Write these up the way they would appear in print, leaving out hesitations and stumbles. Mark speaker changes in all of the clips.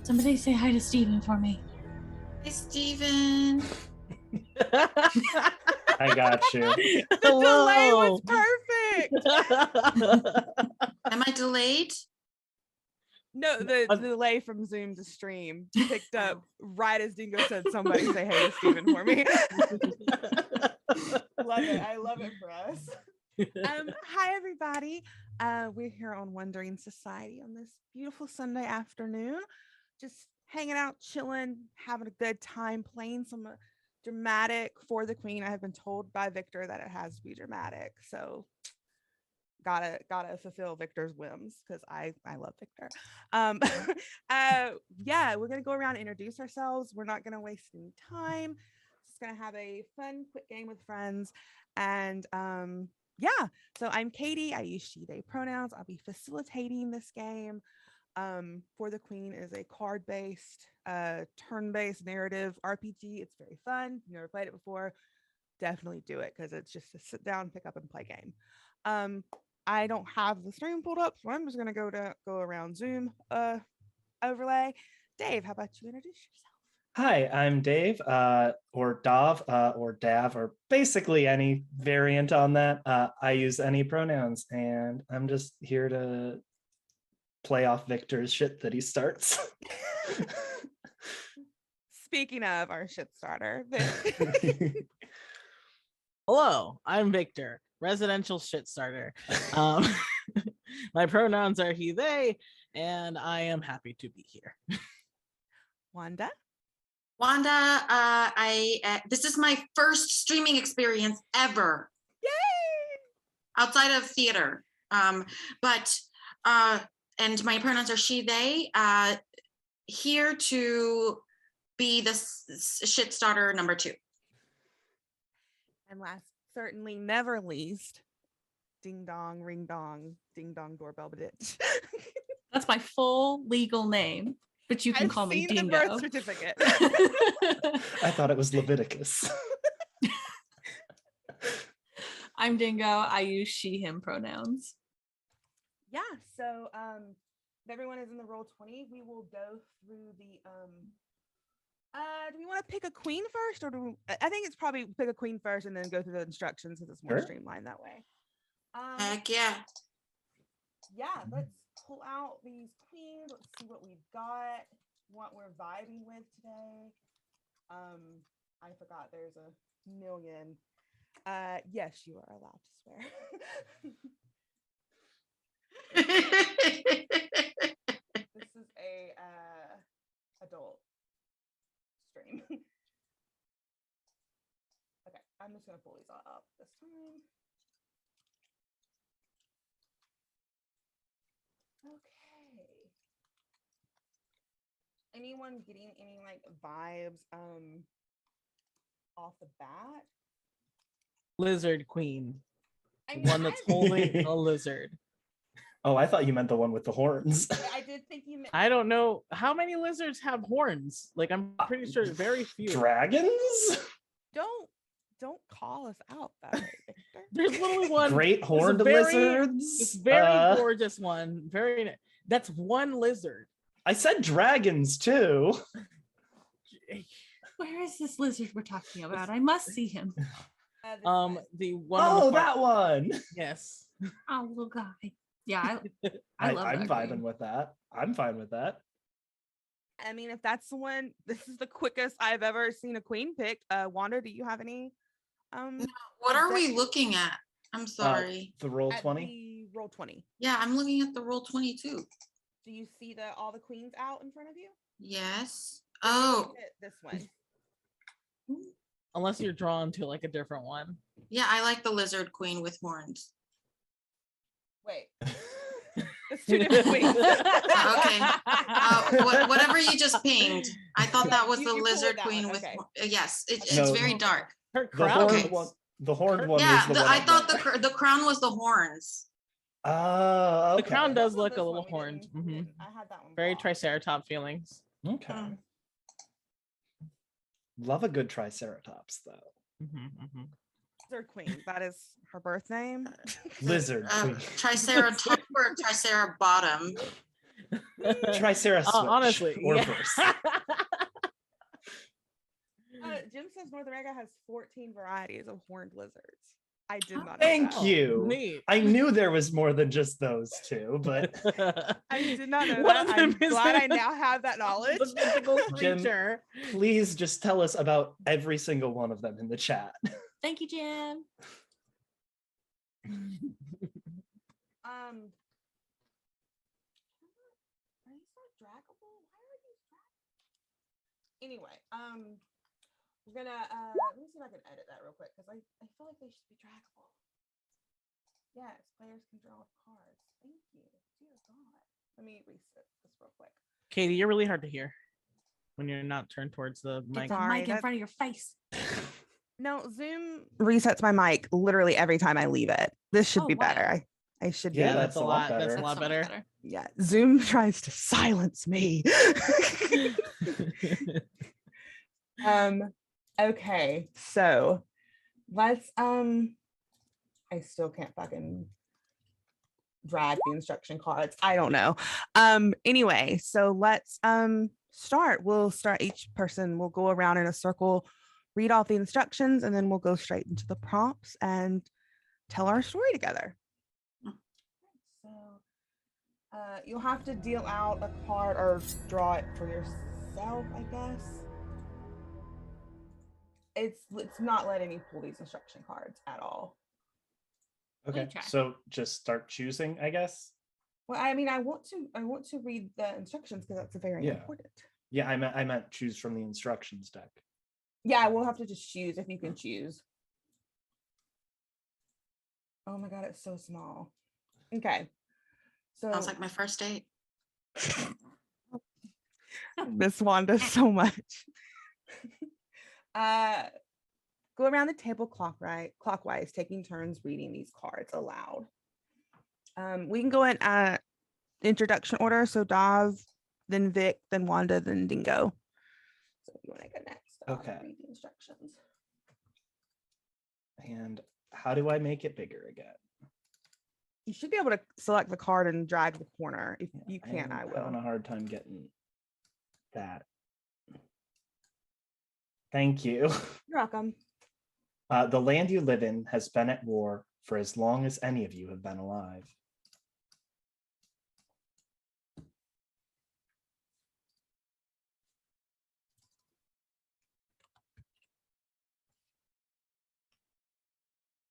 Speaker 1: Somebody say hi to Steven for me.
Speaker 2: Hi, Steven.
Speaker 3: I got you.
Speaker 4: The delay was perfect.
Speaker 2: Am I delayed?
Speaker 4: No, the delay from Zoom to stream picked up right as Dingo said, somebody say hey to Steven for me. Love it. I love it for us. Hi, everybody. We're here on Wondering Society on this beautiful Sunday afternoon. Just hanging out, chilling, having a good time, playing some dramatic For the Queen. I have been told by Victor that it has to be dramatic. So gotta fulfill Victor's whims because I love Victor. Yeah, we're gonna go around and introduce ourselves. We're not gonna waste any time. Just gonna have a fun quick game with friends. And yeah, so I'm Katie. I use she they pronouns. I'll be facilitating this game. For the Queen is a card-based turn-based narrative RPG. It's very fun. If you've never played it before, definitely do it because it's just a sit down, pick up and play game. I don't have the stream pulled up, so I'm just gonna go around Zoom overlay. Dave, how about you introduce yourself?
Speaker 3: Hi, I'm Dave, or Dav, or Dav, or basically any variant on that. I use any pronouns, and I'm just here to play off Victor's shit that he starts.
Speaker 4: Speaking of our shit starter,
Speaker 5: Hello, I'm Victor, residential shit starter. My pronouns are he, they, and I am happy to be here.
Speaker 4: Wanda,
Speaker 2: this is my first streaming experience ever.
Speaker 4: Yay!
Speaker 2: Outside of theater. And my pronouns are she, they. Here to be the shit starter number 2.
Speaker 4: and last, certainly never least, ding dong, ring dong, ding dong doorbell bitch.
Speaker 1: That's my full legal name, but you can call me Dingo.
Speaker 4: The birth certificate.
Speaker 3: I thought it was Leviticus.
Speaker 1: I'm Dingo. I use she, him pronouns.
Speaker 4: Yeah, so if everyone is in the Roll20, we will go through the do we want to pick a queen first, or I think it's probably pick a queen first and then go through the instructions because it's more streamlined that way.
Speaker 2: Heck yeah.
Speaker 4: Yeah, let's pull out these queens. Let's see what we've got, what we're vibing with today. I forgot there's a million. Yes, you are allowed to swear. This is a adult stream. Okay, I'm just gonna pull these all up this time. Okay. Anyone getting any like vibes off the bat?
Speaker 5: Lizard Queen,
Speaker 4: I
Speaker 5: one that's holding a lizard.
Speaker 3: Oh, I thought you meant the one with the horns.
Speaker 4: I did think you meant.
Speaker 5: I don't know how many lizards have horns. Like, I'm pretty sure very few.
Speaker 3: Dragons?
Speaker 4: Don't call us out that way, Victor.
Speaker 5: There's literally one
Speaker 3: Great horned
Speaker 5: this
Speaker 3: lizards?
Speaker 5: very gorgeous one. That's one lizard.
Speaker 3: I said dragons too.
Speaker 1: Where is this lizard we're talking about? I must see him.
Speaker 5: The one.
Speaker 3: Oh, that one.
Speaker 5: Yes.
Speaker 1: Oh, little guy. Yeah, I love
Speaker 3: I'm
Speaker 1: that
Speaker 3: vibing
Speaker 1: queen.
Speaker 3: with that. I'm fine with that.
Speaker 4: I mean, if that's the one, this is the quickest I've ever seen a queen picked. Wanda, do you have any?
Speaker 2: What are we looking at? I'm sorry.
Speaker 3: The Roll20.
Speaker 4: The Roll20.
Speaker 2: Yeah, I'm looking at the Roll20 too.
Speaker 4: Do you see all the queens out in front of you?
Speaker 2: Yes.
Speaker 4: Or do you
Speaker 2: Oh,
Speaker 4: want this one.
Speaker 5: Unless you're drawn to like a different one.
Speaker 2: yeah, I like the lizard queen with horns.
Speaker 4: Wait. It's 2 different queens.
Speaker 2: Okay. Whatever you just pinged. I thought that was
Speaker 4: You
Speaker 2: the
Speaker 4: pulled
Speaker 2: lizard
Speaker 4: that
Speaker 2: queen
Speaker 4: one,
Speaker 2: with
Speaker 4: okay.
Speaker 2: yes, it's
Speaker 3: No.
Speaker 2: very dark.
Speaker 5: Her
Speaker 3: The
Speaker 5: crown.
Speaker 3: horned
Speaker 2: Okay.
Speaker 3: one. The horned one.
Speaker 2: Yeah,
Speaker 3: is the one
Speaker 2: I thought
Speaker 3: meant.
Speaker 2: the crown was the horns.
Speaker 3: Oh, okay.
Speaker 5: The crown does
Speaker 4: What was
Speaker 5: look
Speaker 4: this
Speaker 5: a
Speaker 4: one?
Speaker 5: little
Speaker 4: We
Speaker 5: horned.
Speaker 4: didn't- we
Speaker 5: Mhm.
Speaker 4: didn't- I had that one.
Speaker 5: Very
Speaker 4: blocked.
Speaker 5: triceratops feelings.
Speaker 3: Okay.
Speaker 2: Mm.
Speaker 3: Love a good triceratops though.
Speaker 4: Lizard queen. That is her birth name.
Speaker 3: Lizard queen.
Speaker 2: Triceratop or tricerabottom.
Speaker 3: Triceratops
Speaker 5: Honestly,
Speaker 3: or
Speaker 5: yeah.
Speaker 3: verse.
Speaker 4: Jim says North America has 14 varieties of horned lizards. I did not know
Speaker 3: Thank
Speaker 4: that.
Speaker 3: you.
Speaker 5: Neat.
Speaker 3: I knew there was more than just those two, but
Speaker 4: I did not know
Speaker 5: One
Speaker 4: that.
Speaker 5: of them
Speaker 4: I'm
Speaker 5: is
Speaker 4: glad I
Speaker 5: a-
Speaker 4: now have that knowledge.
Speaker 5: The mythical
Speaker 3: Jim,
Speaker 5: creature.
Speaker 3: please just tell us about every single one of them in the chat.
Speaker 1: Thank you, Jim.
Speaker 4: Are these not draggable? Why are these draggable? Anyway, we're gonna let me see if I can edit that real quick because I feel like they should be draggable. Yes, players can draw cards. Thank you. Dear God. Let me reset this real quick.
Speaker 5: Katie, you're really hard to hear when you're not turned towards the
Speaker 1: Get
Speaker 5: mic.
Speaker 1: the
Speaker 4: Sorry,
Speaker 1: mic in
Speaker 4: that-
Speaker 1: front of your face.
Speaker 4: No, Zoom resets my mic literally every time I leave it. This should
Speaker 1: Oh,
Speaker 4: be
Speaker 1: wow.
Speaker 4: better. I should
Speaker 3: Yeah,
Speaker 4: be.
Speaker 5: that's a lot. That's a
Speaker 3: better.
Speaker 5: lot
Speaker 1: so much
Speaker 5: better.
Speaker 4: Yeah, Zoom tries to silence me. Okay, so let's I still can't fucking drag the instruction cards. I don't know. Anyway, so let's start. We'll start, each person will go around in a circle, read off the instructions, and then we'll go straight into the prompts and tell our story together. So you'll have to deal out a card or draw it for yourself, I guess. It's not letting me pull these instruction cards at all.
Speaker 3: Okay,
Speaker 1: try.
Speaker 3: so just start choosing, I guess.
Speaker 4: Well, I mean, I want to read the instructions because that's very
Speaker 3: Yeah.
Speaker 4: important.
Speaker 3: Yeah, I meant choose from the instructions deck.
Speaker 4: Yeah, we'll have to just choose if you can choose. Oh my God, it's so small. Okay. So
Speaker 2: Sounds like my first date.
Speaker 4: Miss Wanda so much. Go around the table clockwise, taking turns reading these cards aloud. We can go in introduction order. So Dav, then Vic, then Wanda, then Dingo. So if you want to go next, Dav,
Speaker 3: Okay.
Speaker 4: read the instructions.
Speaker 3: And how do I make it bigger again?
Speaker 4: You should be able to select the card and drag the corner. If you
Speaker 3: I
Speaker 4: can,
Speaker 3: am
Speaker 4: I
Speaker 3: having
Speaker 4: will.
Speaker 3: a hard time getting that. Thank you.
Speaker 4: You're welcome.
Speaker 3: The land you live in has been at war for as long as any of you have been alive.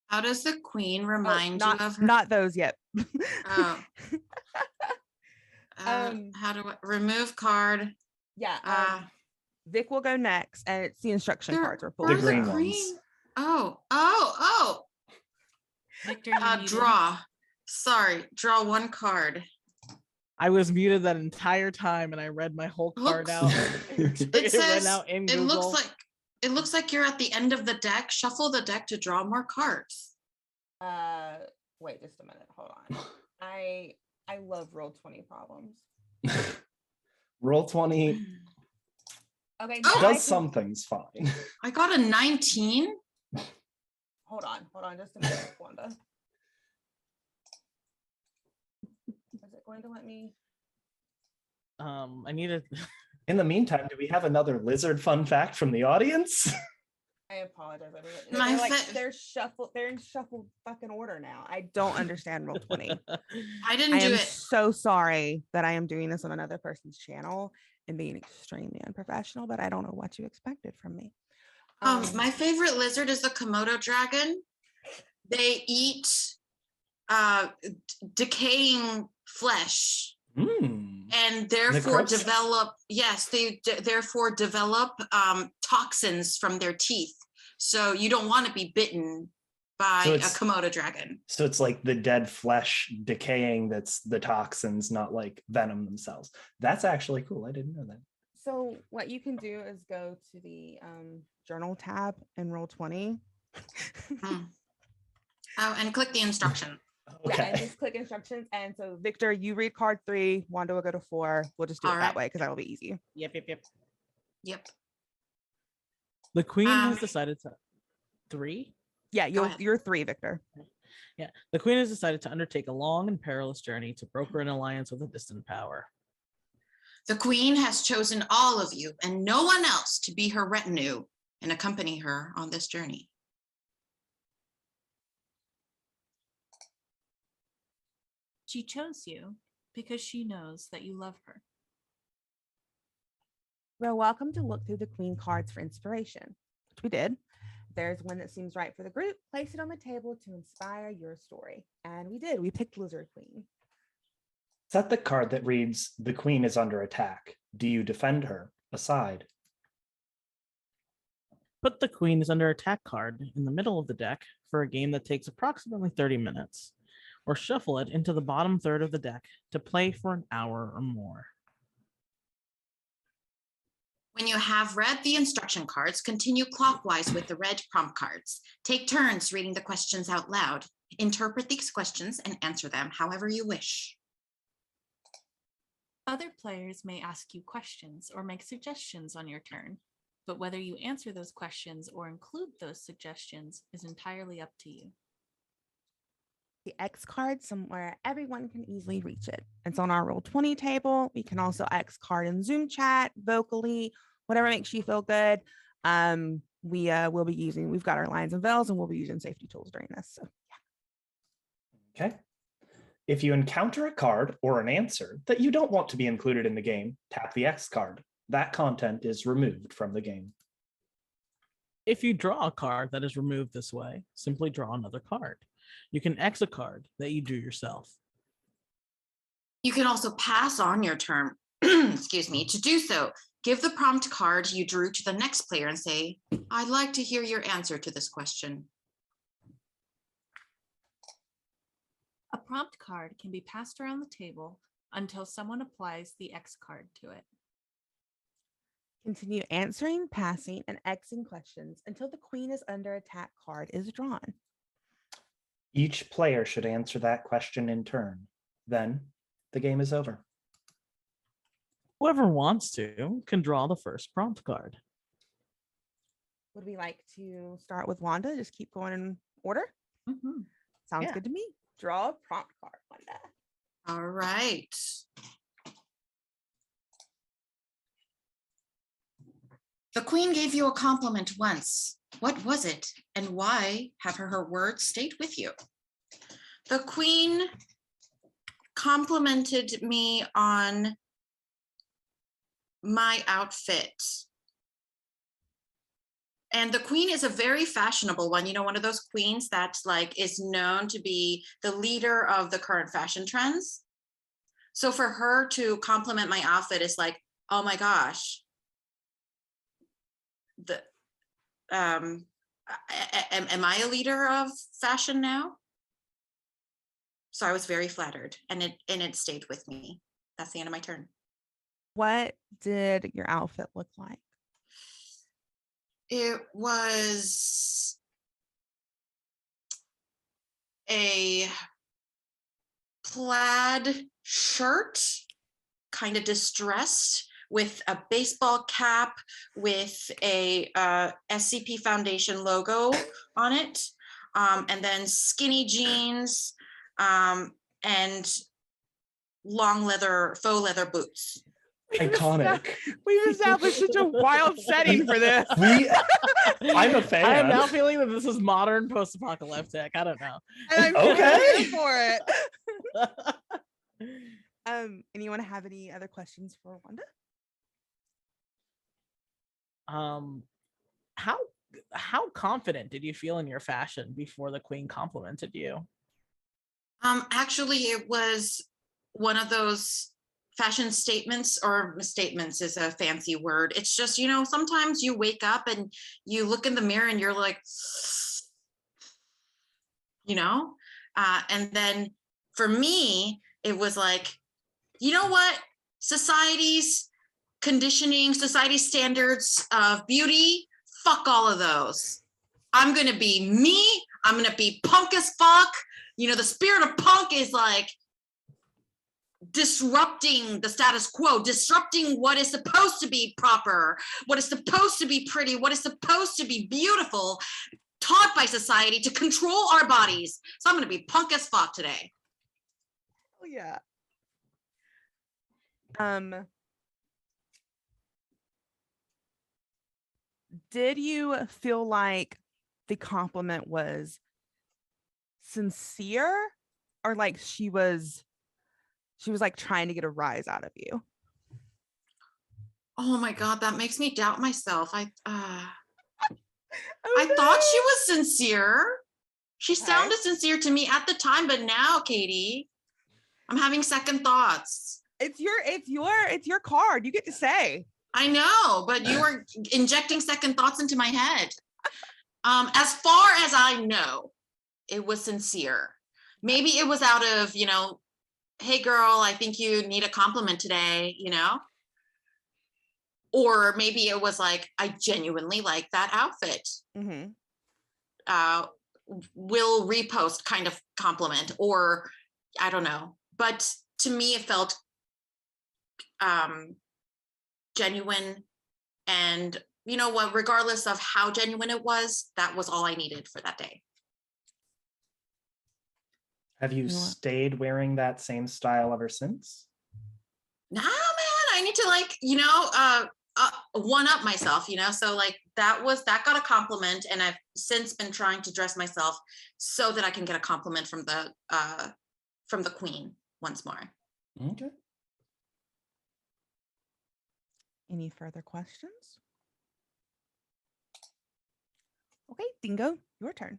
Speaker 2: How does the queen
Speaker 4: Oh,
Speaker 2: remind
Speaker 4: not,
Speaker 2: you of her?
Speaker 4: not those yet.
Speaker 2: Oh.
Speaker 4: Um,
Speaker 2: How do I remove card?
Speaker 4: Yeah.
Speaker 2: Uh,
Speaker 4: Vic will go next, and it's the instruction
Speaker 2: there-
Speaker 4: cards we're
Speaker 2: where
Speaker 3: The
Speaker 2: are
Speaker 4: pulling.
Speaker 3: green
Speaker 4: from.
Speaker 3: ones.
Speaker 2: Oh.
Speaker 1: Victor, you muted.
Speaker 2: Draw. Sorry, draw one card.
Speaker 5: I was muted that entire time, and I read my whole card
Speaker 2: Looks-
Speaker 5: out.
Speaker 2: It
Speaker 5: read
Speaker 2: says
Speaker 5: out in
Speaker 2: it
Speaker 5: Google.
Speaker 2: looks like you're at the end of the deck. Shuffle the deck to draw more cards.
Speaker 4: Wait just a minute. Hold on. I love Roll20 problems.
Speaker 3: Roll20
Speaker 4: Okay.
Speaker 2: Oh,
Speaker 4: now I
Speaker 3: does
Speaker 4: can-
Speaker 3: some things fine.
Speaker 2: I got a 19.
Speaker 4: Hold on just a minute, Wanda. Is it going to let me?
Speaker 5: I need a
Speaker 3: In the meantime, do we have another lizard fun fact from the audience?
Speaker 4: I apologize.
Speaker 2: My
Speaker 4: They're shuffled. They're in shuffled fucking order now. I don't understand Roll20.
Speaker 2: I didn't
Speaker 4: I
Speaker 2: do
Speaker 4: am
Speaker 2: it.
Speaker 4: so sorry that I am doing this on another person's channel and being extremely unprofessional, but I don't know what you expected from me.
Speaker 2: My favorite lizard is the Komodo dragon. They eat decaying flesh and therefore
Speaker 3: Necrosis.
Speaker 2: therefore develop toxins from their teeth. So you don't want to be bitten by
Speaker 3: So
Speaker 2: a
Speaker 3: it's-
Speaker 2: Komodo dragon.
Speaker 3: So it's like the dead flesh decaying that's the toxins, not like venom themselves. That's actually cool. I didn't know that.
Speaker 4: So what you can do is go to the journal tab and Roll20.
Speaker 2: Oh, and click the instruction.
Speaker 4: Yeah, and
Speaker 3: Okay.
Speaker 4: just click instructions. And so Victor, you read card 3, Wanda will go to 4. We'll just do it
Speaker 2: All
Speaker 4: that
Speaker 2: right.
Speaker 4: way because that'll be easy.
Speaker 5: yep.
Speaker 2: Yep.
Speaker 5: The queen has
Speaker 2: Um,
Speaker 5: decided to 3.
Speaker 4: Yeah,
Speaker 2: ahead.
Speaker 4: you're 3, Victor.
Speaker 5: Yeah, the queen has decided to undertake a long and perilous journey to broker an alliance with a distant power.
Speaker 2: The queen has chosen all of you and no one else to be her retinue and accompany her on this journey.
Speaker 1: She chose you because she knows that you love her.
Speaker 4: We're welcome to look through the queen cards for inspiration, which we did. If there's one that seems right for the group, place it on the table to inspire your story. And we did. We picked Lizard Queen.
Speaker 3: Set the card that reads, "The queen is under attack. Do you defend her?" aside.
Speaker 5: Put the queen is under attack card in the middle of the deck for a game that takes approximately 30 minutes, or shuffle it into the bottom third of the deck to play for an hour or more.
Speaker 2: When you have read the instruction cards, continue clockwise with the red prompt cards. Take turns reading the questions out loud. Interpret these questions and answer them however you wish.
Speaker 1: Other players may ask you questions or make suggestions on your turn, but whether you answer those questions or include those suggestions is entirely up to you.
Speaker 4: The X card somewhere everyone can easily reach it. It's on our Roll20 table. We can also X card in Zoom chat, vocally, whatever makes you feel good. We'll be using, we've got our lines and veils, and we'll be using safety tools during this. So yeah.
Speaker 3: Okay. If you encounter a card or an answer that you don't want to be included in the game, tap the X card. That content is removed from the game.
Speaker 5: If you draw a card that is removed this way, simply draw another card. You can X a card that you drew yourself.
Speaker 2: You can also pass on your turn, excuse me. To do so, give the prompt card you drew to the next player and say, "I'd like to hear your answer to this question."
Speaker 1: A prompt card can be passed around the table until someone applies the X card to it.
Speaker 4: Continue answering, passing, and Xing questions until the queen is under attack card is drawn.
Speaker 3: Each player should answer that question in turn. Then the game is over.
Speaker 5: Whoever wants to can draw the first prompt card.
Speaker 4: Would we like to start with Wanda? Just keep going in order?
Speaker 1: Mhm.
Speaker 4: Sounds
Speaker 5: Yeah.
Speaker 4: good to me. Draw a prompt card, Wanda.
Speaker 2: All right. The queen gave you a compliment once. What was it, and why have her words stayed with you? The queen complimented me on my outfit. And the queen is a very fashionable one, one of those queens that is known to be the leader of the current fashion trends. So for her to compliment my outfit is like, oh my gosh, am I a leader of fashion now? So I was very flattered, and it stayed with me. That's the end of my turn.
Speaker 4: What did your outfit look like?
Speaker 2: It was a plaid shirt, kind of distressed, with a baseball cap with a SCP Foundation logo on it, and then skinny jeans, and long faux leather boots.
Speaker 3: Iconic.
Speaker 4: We've established such a wild setting for this.
Speaker 3: I'm a fan.
Speaker 5: I am now feeling that this is modern post-apocalyptic. I don't know.
Speaker 4: And I'm
Speaker 3: Okay.
Speaker 4: here for it. Anyone have any other questions for Wanda?
Speaker 5: How confident did you feel in your fashion before the queen complimented you?
Speaker 2: Actually, it was one of those fashion statements, or misstatements is a fancy word. It's just, sometimes you wake up and you look in the mirror and you're like, and then for me, it was like, you know what? Society's conditioning, society's standards of beauty, fuck all of those. I'm going to be me. I'm going to be punk as fuck. The spirit of punk is like disrupting the status quo, disrupting what is supposed to be proper, what is supposed to be pretty, what is supposed to be beautiful, taught by society to control our bodies. So I'm going to be punk as fuck today.
Speaker 4: Oh yeah. Did you feel like the compliment was sincere, or like she was like trying to get a rise out of you?
Speaker 2: Oh my God, that makes me doubt myself. I
Speaker 4: Okay.
Speaker 2: thought she was sincere. She
Speaker 4: Okay.
Speaker 2: sounded sincere to me at the time, but now, Katie, I'm having second thoughts.
Speaker 4: It's your card. You get to say.
Speaker 2: I know, but you were injecting second thoughts into my head. As far as I know, it was sincere. Maybe it was out of, hey girl, I think you need a compliment today, Or maybe it was like, I genuinely like that outfit.
Speaker 4: Mm-hmm.
Speaker 2: Will repost kind of compliment, or I don't know. But to me, it felt genuine. And you know what, regardless of how genuine it was, that was all I needed for that day.
Speaker 3: Have you
Speaker 4: You know what?
Speaker 3: stayed wearing that same style ever since?
Speaker 2: Nah, man, I need to one up myself, so like that got a compliment, and I've since been trying to dress myself so that I can get a compliment from the queen once more.
Speaker 3: Okay.
Speaker 4: Any further questions? Okay, Dingo, your turn.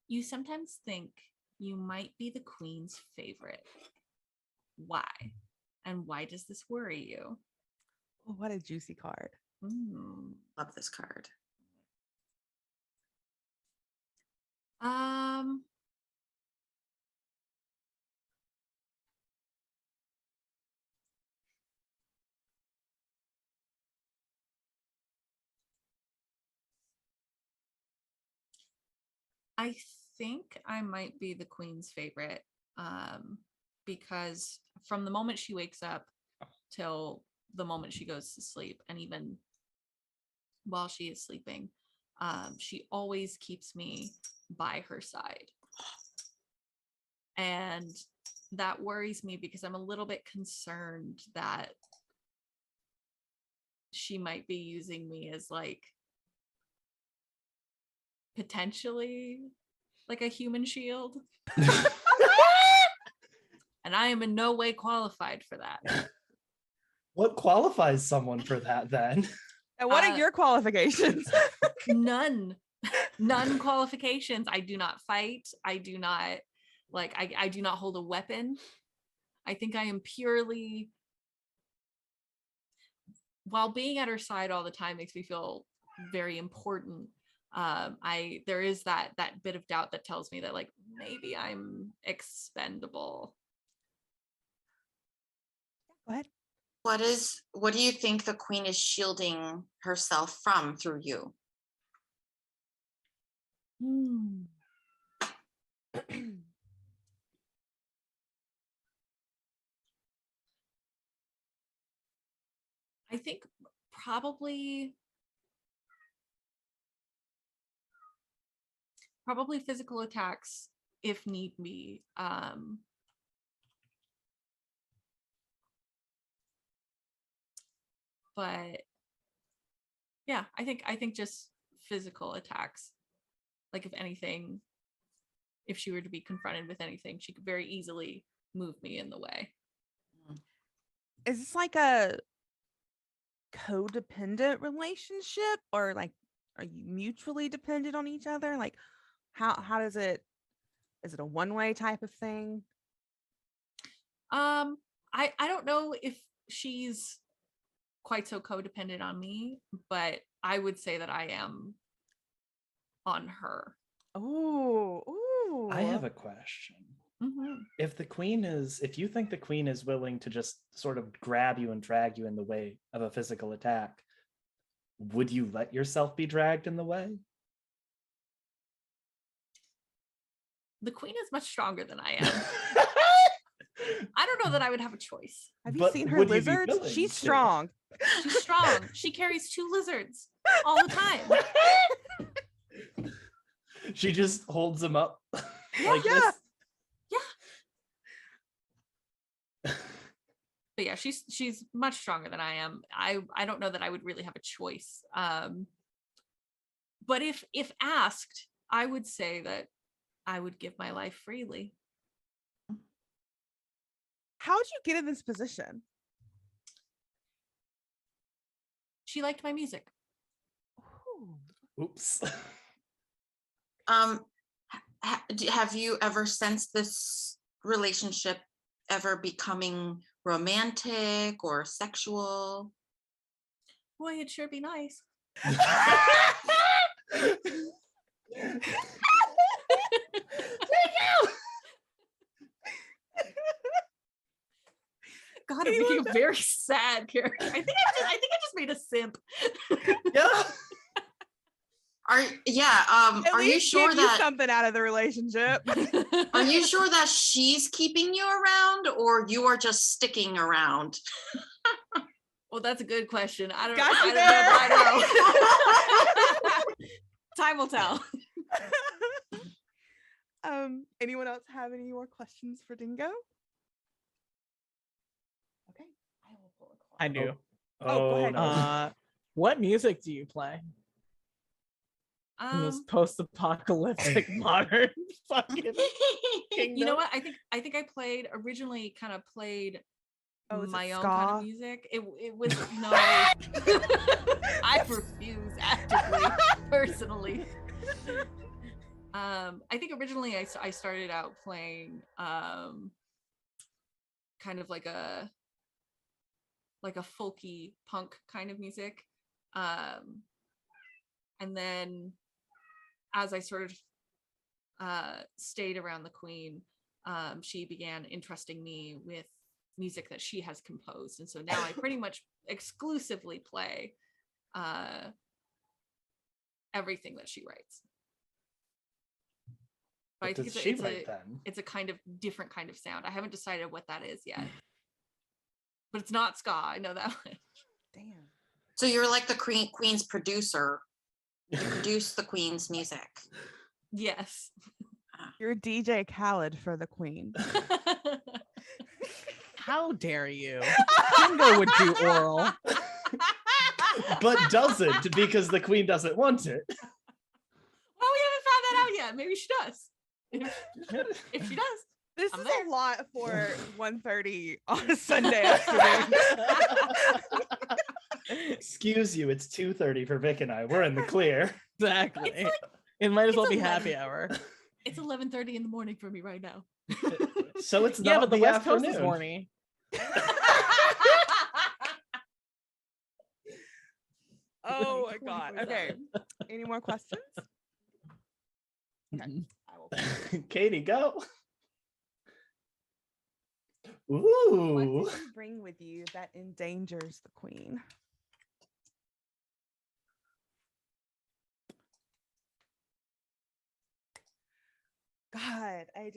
Speaker 1: You sometimes think you might be the queen's favorite. Why? And why does this worry you?
Speaker 4: Oh, what a juicy card.
Speaker 2: Love this card.
Speaker 1: I think I might be the queen's favorite, because from the moment she wakes up till the moment she goes to sleep, and even while she is sleeping, she always keeps me by her side. And that worries me because I'm a little bit concerned that she might be using me as like potentially like a human shield. And I am in no way qualified for that.
Speaker 3: What qualifies someone for that then?
Speaker 4: And what are your qualifications?
Speaker 1: None qualifications. I do not fight. I do not I do not hold a weapon. I think I am purely, while being at her side all the time makes me feel very important. There is that bit of doubt that tells me that like maybe I'm expendable.
Speaker 4: Go ahead.
Speaker 2: What do you think the queen is shielding herself from through you?
Speaker 1: I think probably physical attacks if need be. But yeah, I think just physical attacks. Like if anything, if she were to be confronted with anything, she could very easily move me in the way.
Speaker 4: Is this like a codependent relationship, or like are you mutually dependent on each other? Like how does it, is it a one-way type of thing?
Speaker 1: I don't know if she's quite so codependent on me, but I would say that I am on her.
Speaker 4: Oh,
Speaker 3: I have a question.
Speaker 1: Mm-hmm.
Speaker 3: If you think the queen is willing to just sort of grab you and drag you in the way of a physical attack, would you let yourself be dragged in the way?
Speaker 1: The queen is much stronger than I am. I don't know that I would have a choice.
Speaker 4: Have you
Speaker 3: But
Speaker 4: seen her
Speaker 3: would you be
Speaker 4: lizards?
Speaker 3: willing
Speaker 4: She's
Speaker 3: to?
Speaker 4: strong.
Speaker 1: She's strong. She carries 2 lizards all the time.
Speaker 3: She just holds them up like
Speaker 4: yeah.
Speaker 3: this.
Speaker 1: But yeah, she's much stronger than I am. I don't know that I would really have a choice. But if asked, I would say that I would give my life freely.
Speaker 4: How'd you get in this position?
Speaker 1: She liked my music.
Speaker 4: Ooh.
Speaker 3: Oops.
Speaker 2: Have you ever sensed this relationship ever becoming romantic or sexual?
Speaker 1: Boy, it'd sure be nice. God, I'm making a very sad character. I think I just made a simp.
Speaker 3: Yeah.
Speaker 2: Are
Speaker 4: At
Speaker 2: you
Speaker 4: least
Speaker 2: sure
Speaker 4: give you
Speaker 2: that
Speaker 4: something out of the relationship?
Speaker 2: are you sure that she's keeping you around or you are just sticking around?
Speaker 1: Well, that's a good question. I don't
Speaker 4: Got you
Speaker 1: I don't know. Time will tell.
Speaker 4: Anyone else have any more questions for Dingo? Okay, I will pull a card.
Speaker 5: I do.
Speaker 4: Oh, go ahead.
Speaker 3: No.
Speaker 5: What music do you play in this post-apocalyptic modern fucking kingdom?
Speaker 1: You know what? I think I played originally kind of played
Speaker 4: Oh, is it
Speaker 1: my own kind of
Speaker 4: ska?
Speaker 1: music. It was no. I refuse actively, personally. I think originally I started out playing kind of like a folky punk kind of music. And then as I sort of stayed around the queen, she began entrusting me with music that she has composed, and so now I pretty much exclusively play everything that she writes. But I
Speaker 3: What
Speaker 1: think
Speaker 3: does she write then?
Speaker 1: it's a kind of different kind of sound. I haven't decided what that is yet, but it's not ska. I know that much.
Speaker 4: Damn.
Speaker 2: So you're like the queen's producer. You produce the queen's music.
Speaker 1: Yes.
Speaker 4: You're DJ Khaled for the queen.
Speaker 5: How dare you? Dingo would do oral.
Speaker 3: But doesn't, because the queen doesn't want it.
Speaker 1: Well, we haven't found that out yet. Maybe she does. If she does.
Speaker 4: This
Speaker 1: I'm
Speaker 4: is
Speaker 1: there.
Speaker 4: a lot for 1:30 on a Sunday afternoon.
Speaker 3: Excuse you, it's 2:30 for Vic and I. We're in the clear.
Speaker 5: Exactly. It might as well
Speaker 1: it's
Speaker 5: be
Speaker 1: 11.
Speaker 5: happy hour.
Speaker 1: It's 11:30 in the morning for me right now.
Speaker 3: So it's
Speaker 5: Yeah,
Speaker 3: not
Speaker 5: but the West Coast is
Speaker 3: afternoon.
Speaker 5: horny.
Speaker 4: Oh my god.
Speaker 1: 24/7.
Speaker 4: Okay. Any more questions? Okay. I will.
Speaker 3: Katie, go.
Speaker 4: What
Speaker 3: Ooh.
Speaker 4: did you bring with you that endangers the queen? God, I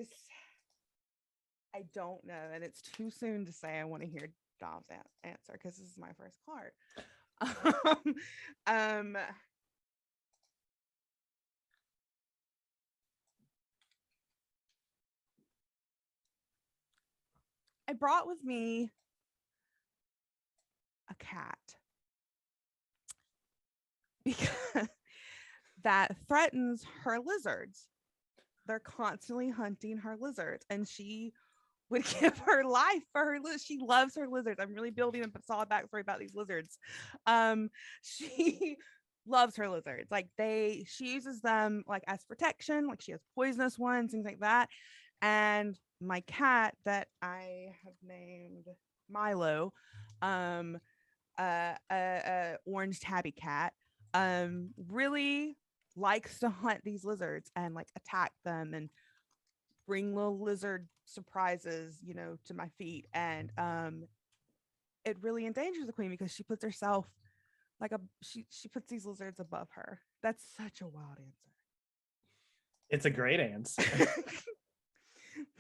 Speaker 4: don't know, and it's too soon to say. I want to hear Dom's answer because this is my first card. um, I brought with me a cat because that threatens her lizards. They're constantly hunting her lizards, and she would give her life for her lizards. She loves her lizards. I'm really building a solid backstory about these lizards. She loves her lizards. Like she uses them like as protection. Like she has poisonous ones, things like that. And my cat that I have named Milo, orange tabby cat, really likes to hunt these lizards and like attack them and bring little lizard surprises, to my feet. And it really endangers the queen because she puts herself like she puts these lizards above her. That's such a wild answer.
Speaker 3: It's a great answer.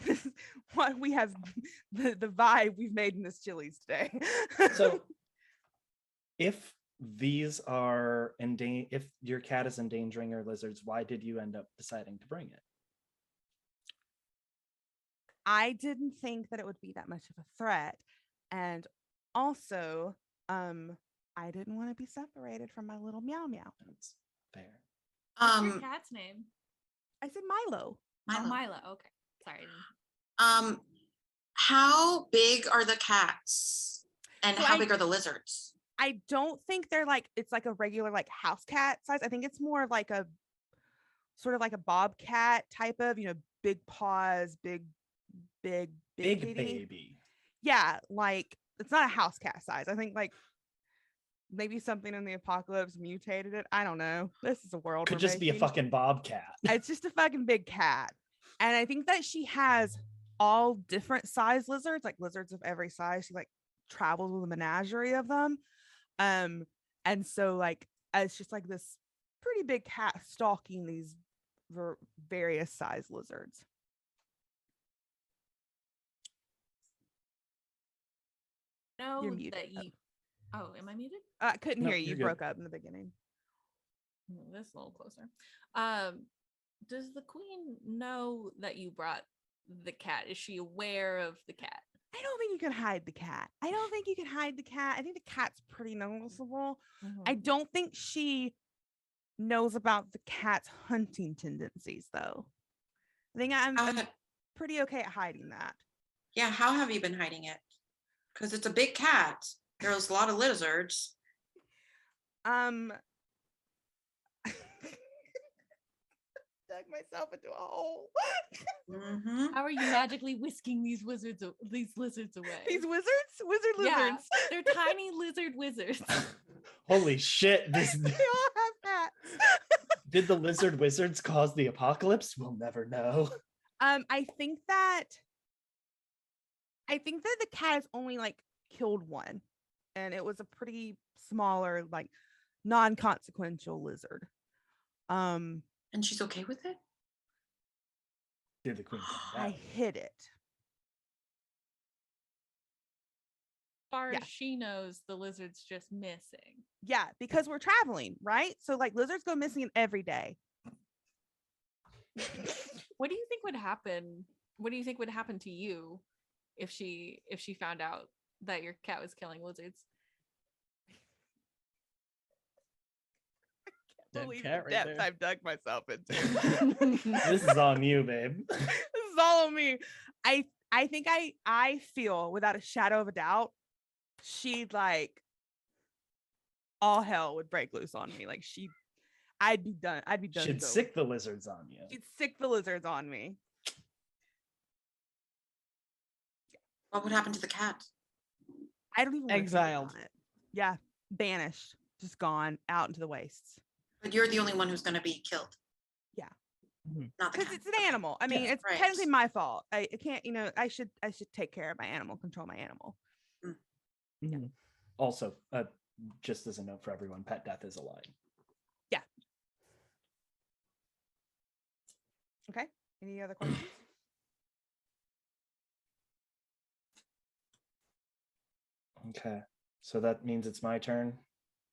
Speaker 4: This is what we have, the vibe we've made in this Chili's today.
Speaker 3: So if these are if your cat is endangering your lizards, why did you end up deciding to bring it?
Speaker 4: I didn't think that it would be that much of a threat. And also, I didn't want to be separated from my little meow meow.
Speaker 3: That's fair.
Speaker 1: What's your cat's name?
Speaker 4: I said Milo.
Speaker 1: Oh,
Speaker 2: Milo.
Speaker 1: Milo. Okay. Sorry.
Speaker 2: How big are the cats? And
Speaker 4: So
Speaker 2: how
Speaker 4: I-
Speaker 2: big are the lizards?
Speaker 4: I don't think they're like, it's like a regular like house cat size. I think it's more of like a sort of like a bobcat type of, big paws, big
Speaker 3: Big
Speaker 4: kitty.
Speaker 3: baby.
Speaker 4: Yeah, like it's not a house cat size. I think like maybe something in the apocalypse mutated it. I don't know. This is a world.
Speaker 3: Could
Speaker 4: we're
Speaker 3: just be a
Speaker 4: making.
Speaker 3: fucking bobcat.
Speaker 4: It's just a fucking big cat. And I think that she has all different size lizards, like lizards of every size. She like travels with a menagerie of them. And so like it's just like this pretty big cat stalking these various size lizards.
Speaker 1: Know
Speaker 4: You're muted.
Speaker 1: that you. Oh, am I muted?
Speaker 4: I couldn't
Speaker 3: No,
Speaker 4: hear you. You
Speaker 3: you're good.
Speaker 4: broke up in the beginning.
Speaker 1: This is a little closer. Does the queen know that you brought the cat? Is she aware of the cat?
Speaker 4: I don't think you can hide the cat. I don't think you can hide the cat. I think the cat's pretty noticeable. I don't think she knows about the cat's hunting tendencies, though. I think I'm pretty okay at hiding that.
Speaker 2: Yeah, how have you been hiding it? Because it's a big cat. There's a lot of lizards.
Speaker 4: Dug myself into a hole.
Speaker 2: Mhm.
Speaker 1: How are you magically whisking these lizards away?
Speaker 4: These wizard
Speaker 1: Yeah,
Speaker 4: lizards.
Speaker 1: they're tiny lizard wizards.
Speaker 3: Holy shit.
Speaker 4: They all have hats.
Speaker 3: Did the lizard wizards cause the apocalypse? We'll never know.
Speaker 4: I think that the cat has only like killed one, and it was a pretty smaller, like non-consequential lizard.
Speaker 2: And she's okay with it?
Speaker 3: Did the queen find
Speaker 4: I
Speaker 3: out?
Speaker 4: hid it.
Speaker 1: As far
Speaker 4: Yeah.
Speaker 1: as she knows, the lizard's just missing.
Speaker 4: Yeah, because we're traveling, right? So like lizards go missing every day.
Speaker 1: What do you think would happen? What do you think would happen to you if she found out that your cat was killing lizards?
Speaker 5: Dead
Speaker 4: Believe
Speaker 5: cat
Speaker 4: the
Speaker 5: right
Speaker 4: depths
Speaker 5: there.
Speaker 4: I've dug myself into.
Speaker 3: This is on you, babe.
Speaker 4: This is all on me. I think I feel without a shadow of a doubt, she'd like all hell would break loose on me. Like I'd be done. I'd be done.
Speaker 3: Should
Speaker 4: so.
Speaker 3: sick the lizards on you.
Speaker 4: She'd sick the lizards on me.
Speaker 2: What would happen to the cat?
Speaker 4: I don't even wanna think
Speaker 5: Exiled.
Speaker 4: about it. Yeah, banished, just gone out into the wastes.
Speaker 2: But you're the only one who's going to be killed.
Speaker 4: Yeah.
Speaker 5: Mhm.
Speaker 2: Not the
Speaker 4: Because
Speaker 2: cat.
Speaker 4: it's an animal. I mean,
Speaker 3: Yeah,
Speaker 4: it's
Speaker 2: right.
Speaker 4: technically my fault. I can't. I should take care of my animal, control my animal.
Speaker 5: Mhm.
Speaker 3: Also, just as a note for everyone, pet death is a lie.
Speaker 4: Okay. Any other questions?
Speaker 3: Okay. So that means it's my turn.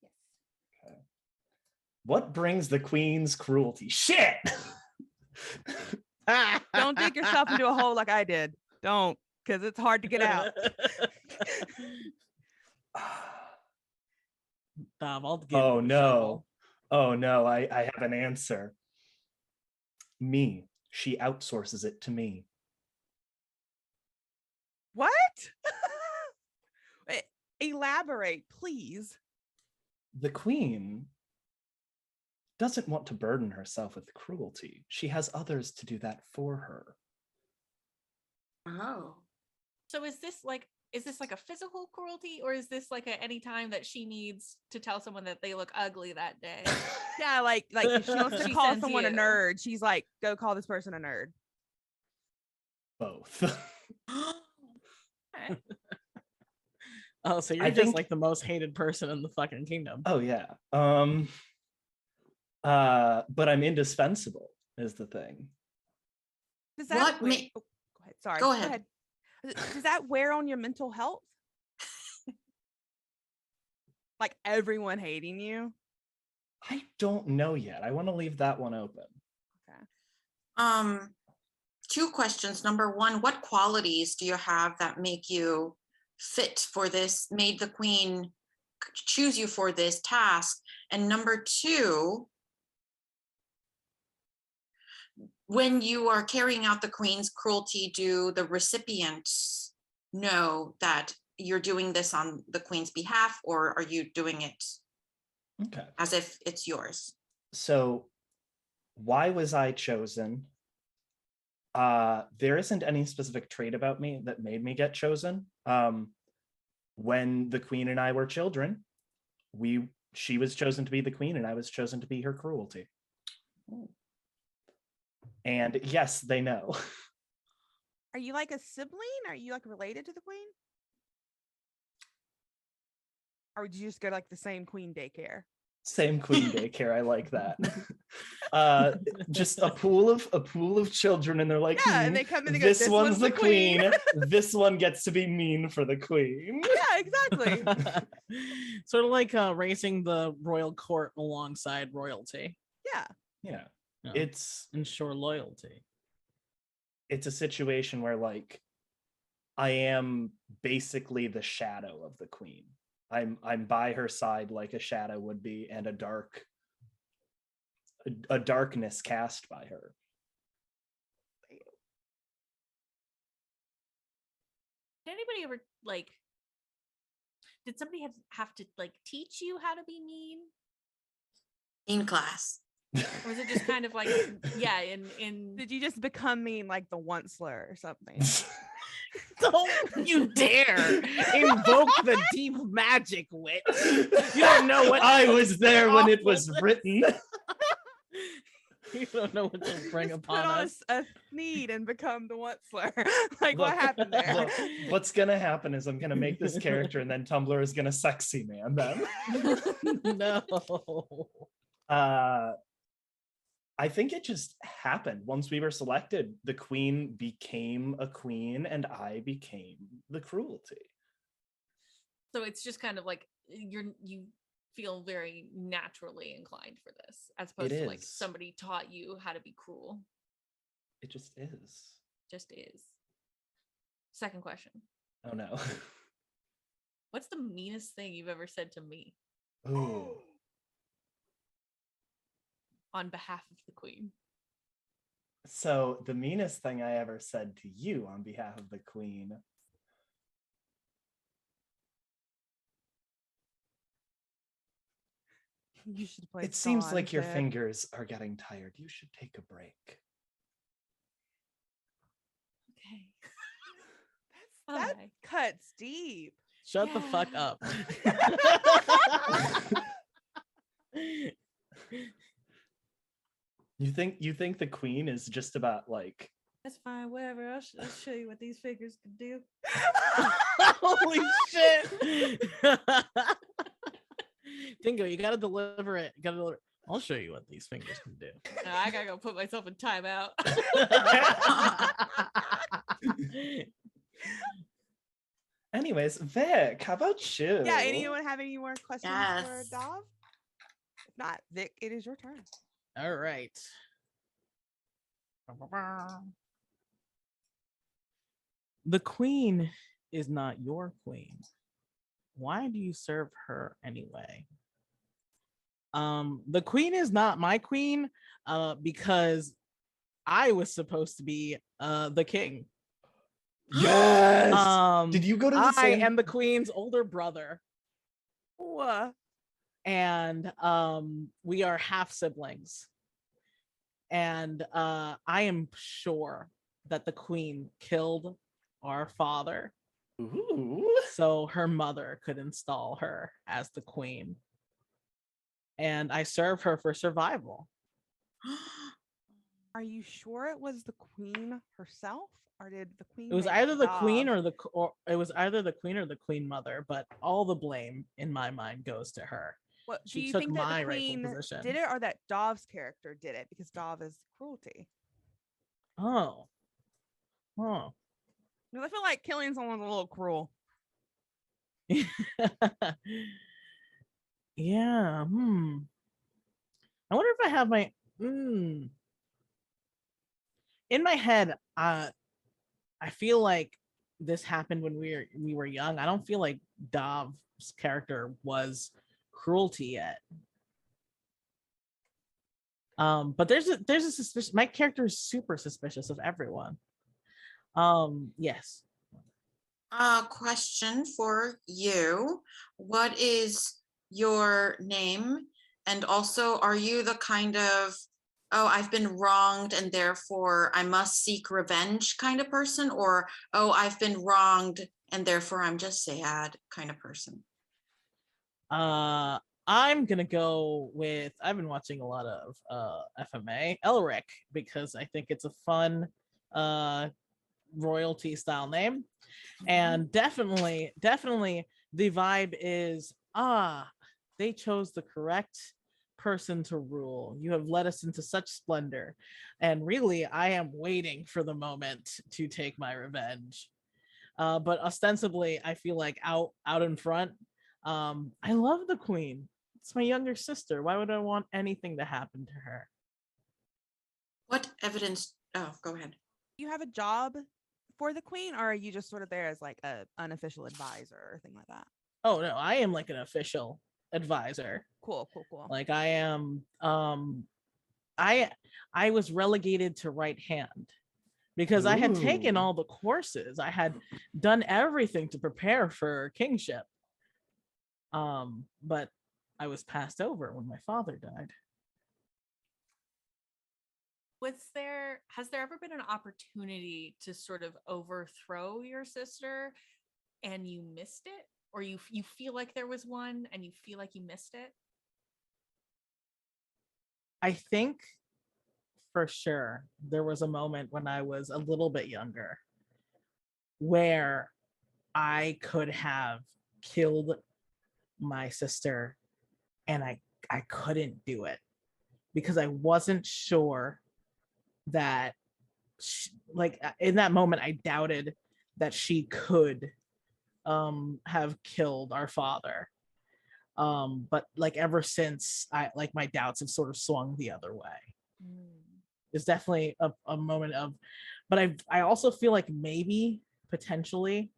Speaker 4: Yes.
Speaker 3: What brings the queen's cruelty? Shit!
Speaker 4: Don't dig yourself into a hole like I did. Don't, because it's hard to get out.
Speaker 5: Dom, I'll give
Speaker 3: Oh
Speaker 5: you a
Speaker 3: no.
Speaker 5: shovel.
Speaker 3: Oh no, I have an answer. Me. She outsources it to me.
Speaker 4: What? Elaborate, please.
Speaker 3: The queen doesn't want to burden herself with cruelty. She has others to do that for her.
Speaker 2: Oh.
Speaker 1: So is this like a physical cruelty, or is this like a any time that she needs to tell someone that they look ugly that day?
Speaker 4: Yeah, like if she wants to
Speaker 1: She
Speaker 4: call
Speaker 1: sends
Speaker 4: someone a
Speaker 1: you.
Speaker 4: nerd, she's like, go call this person a nerd.
Speaker 3: Both.
Speaker 1: Okay.
Speaker 5: Oh, so you're
Speaker 3: I
Speaker 5: just
Speaker 3: think-
Speaker 5: like the most hated person in the fucking kingdom.
Speaker 3: Oh yeah. But I'm indispensable. is the thing.
Speaker 4: Does that
Speaker 2: What
Speaker 4: wait, oh, go ahead. Sorry.
Speaker 2: Go ahead.
Speaker 4: Does that wear on your mental health? Like everyone hating you?
Speaker 3: I don't know yet. I want to leave that one open.
Speaker 4: Okay.
Speaker 2: Two questions. Number one, what qualities do you have that make you fit for this, made the queen choose you for this task? And number two, when you are carrying out the queen's cruelty, do the recipients know that you're doing this on the queen's behalf, or are you doing it
Speaker 3: Okay.
Speaker 2: as if it's yours?
Speaker 3: So why was I chosen? There isn't any specific trait about me that made me get chosen. When the queen and I were children, she was chosen to be the queen and I was chosen to be her cruelty. And yes, they know.
Speaker 4: Are you like a sibling? Are you like related to the queen? Or would you just go to like the same queen daycare?
Speaker 3: Same queen daycare. I like that. Just a pool of children, and they're like,
Speaker 4: Yeah, and
Speaker 3: "Hmm,
Speaker 4: they come in and go,
Speaker 3: this
Speaker 4: "This
Speaker 3: one's
Speaker 4: one's
Speaker 3: the
Speaker 4: the queen."
Speaker 3: queen. This one gets to be mean for the queen."
Speaker 4: Yeah, exactly.
Speaker 5: Sort of like racing the royal court alongside royalty.
Speaker 4: Yeah.
Speaker 3: Yeah,
Speaker 5: You know,
Speaker 3: it's
Speaker 5: ensure loyalty.
Speaker 3: a situation where like I am basically the shadow of the queen. I'm by her side like a shadow would be, and a darkness cast by her.
Speaker 1: Did anybody ever like? Did somebody have to like teach you how to be mean,
Speaker 2: In class.
Speaker 1: or was it just kind of like yeah? In
Speaker 4: Did you just become mean like the onceler or something?
Speaker 5: Don't you dare invoke the deep magic, witch. You don't know what
Speaker 3: I was there when it was
Speaker 5: awful-
Speaker 3: written.
Speaker 5: You don't know what to bring
Speaker 4: Just
Speaker 5: upon
Speaker 4: put on
Speaker 5: us.
Speaker 4: a sneed and become the onceler. Like
Speaker 3: Look,
Speaker 4: what happened there?
Speaker 3: look, what's gonna happen is I'm gonna make this character, and then Tumblr is gonna sexy man them.
Speaker 5: No.
Speaker 3: I think it just happened. Once we were selected, the queen became a queen and I became the cruelty.
Speaker 1: so it's just kind of like you feel very naturally inclined for this, as opposed to like
Speaker 3: is.
Speaker 1: somebody taught you how to be cruel.
Speaker 3: It just is.
Speaker 1: Just is. Second question:
Speaker 3: Oh no.
Speaker 1: what's the meanest thing you've ever said to me
Speaker 3: Ooh.
Speaker 1: on behalf of the queen?
Speaker 3: So the meanest thing I ever said to you on behalf of the queen.
Speaker 4: You should play.
Speaker 3: It seems
Speaker 4: Dawn,
Speaker 3: like your
Speaker 4: Sid.
Speaker 3: fingers are getting tired. You should take a break.
Speaker 1: Okay.
Speaker 4: That
Speaker 1: Bye.
Speaker 4: cuts deep.
Speaker 5: Shut the fuck
Speaker 1: Yeah.
Speaker 5: up.
Speaker 3: You think the queen is just about like
Speaker 1: That's fine. Whatever. I'll show you what these figures can do.
Speaker 5: Holy shit. Dingo, you gotta deliver it. You gotta deliver it. I'll show you what these fingers can do.
Speaker 1: I gotta go put myself in timeout.
Speaker 3: anyways, Vic, how about you?
Speaker 4: Yeah. Anyone have any more questions for
Speaker 2: Yes.
Speaker 4: Dov? If not, Vic, it is your turn.
Speaker 5: All right. The queen is not your queen. Why do you serve her anyway? The queen is not my queen, because I was supposed to be the king.
Speaker 3: Yes. Did you go to the
Speaker 5: I
Speaker 3: same
Speaker 5: am the queen's older brother,
Speaker 4: Ooh,
Speaker 5: and we are half siblings. And I am sure that the queen killed our father
Speaker 3: Ooh.
Speaker 5: so her mother could install her as the queen. And I serve her for survival.
Speaker 4: are you sure it was the queen herself, or did the queen?
Speaker 5: It was
Speaker 4: make
Speaker 5: either the queen
Speaker 4: Dov?
Speaker 5: or it was either the queen or the queen mother, but all the blame in my mind goes to her.
Speaker 4: What do
Speaker 5: She
Speaker 4: you
Speaker 5: took
Speaker 4: think that
Speaker 5: my
Speaker 4: the
Speaker 5: rightful
Speaker 4: queen
Speaker 5: position.
Speaker 4: did it, or that Dov's character did it? Because Dov is cruelty.
Speaker 5: Oh. Oh.
Speaker 4: Because I feel like killing someone's a little cruel.
Speaker 5: Yeah. I wonder if I have my in my head, I feel like this happened when we were young. I don't feel like Dov's character was cruelty yet. But there's a suspicion. My character is super suspicious of everyone. Yes.
Speaker 2: Question for you. What is your name? And also, are you the kind of, oh, I've been wronged and therefore I must seek revenge kind of person? Or, oh, I've been wronged and therefore I'm just sad kind of person?
Speaker 5: I'm gonna go with, I've been watching a lot of FMA Elric because I think it's a fun royalty style name. And definitely the vibe is, they chose the correct person to rule. You have led us into such splendor, and really I am waiting for the moment to take my revenge. But ostensibly I feel like out in front, I love the queen. It's my younger sister. Why would I want anything to happen to her?
Speaker 2: What evidence? Oh, go ahead.
Speaker 4: You have a job for the queen, or are you just sort of there as like a unofficial advisor or thing like that?
Speaker 5: Oh no, I am like an official advisor.
Speaker 4: Cool.
Speaker 5: Like I am I was relegated to right hand because I had taken
Speaker 3: Ooh.
Speaker 5: all the courses. I had done everything to prepare for kingship. But I was passed over when my father died.
Speaker 1: Has there ever been an opportunity to sort of overthrow your sister and you missed it? Or you feel like there was one and you feel like you missed it?
Speaker 5: I think for sure there was a moment when I was a little bit younger where I could have killed my sister, and I couldn't do it because I wasn't sure that in that moment I doubted that she could have killed our father. But like ever since, I like my doubts have sort of swung the other way. There's definitely a moment of, but I also feel like maybe potentially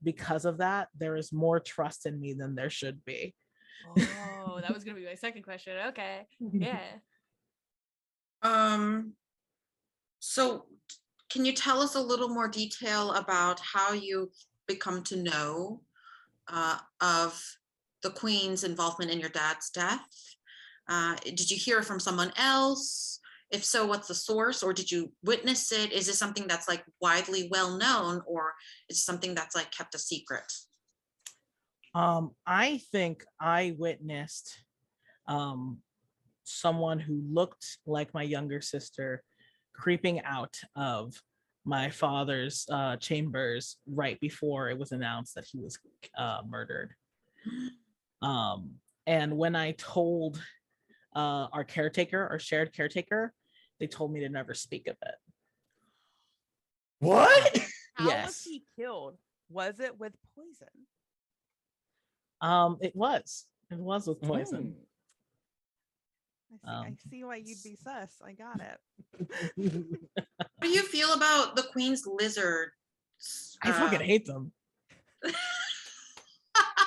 Speaker 5: because of that there is more trust in me than there should be.
Speaker 1: Oh, that was gonna be my second question. Okay. Yeah.
Speaker 2: So can you tell us a little more detail about how you become to know of the queen's involvement in your dad's death? Did you hear from someone else? If so, what's the source? Or did you witness it? Is this something that's like widely well known, or is it something that's like kept a secret?
Speaker 5: I think I witnessed someone who looked like my younger sister creeping out of my father's chambers right before it was announced that he was murdered. And when I told our shared caretaker, they told me to never speak of it.
Speaker 3: What?
Speaker 4: How was
Speaker 5: Yes.
Speaker 4: he killed? Was it with poison?
Speaker 5: It was with poison.
Speaker 4: I see why you'd be sus. I got it.
Speaker 2: What do you feel about the queen's lizard?
Speaker 5: I fucking hate them.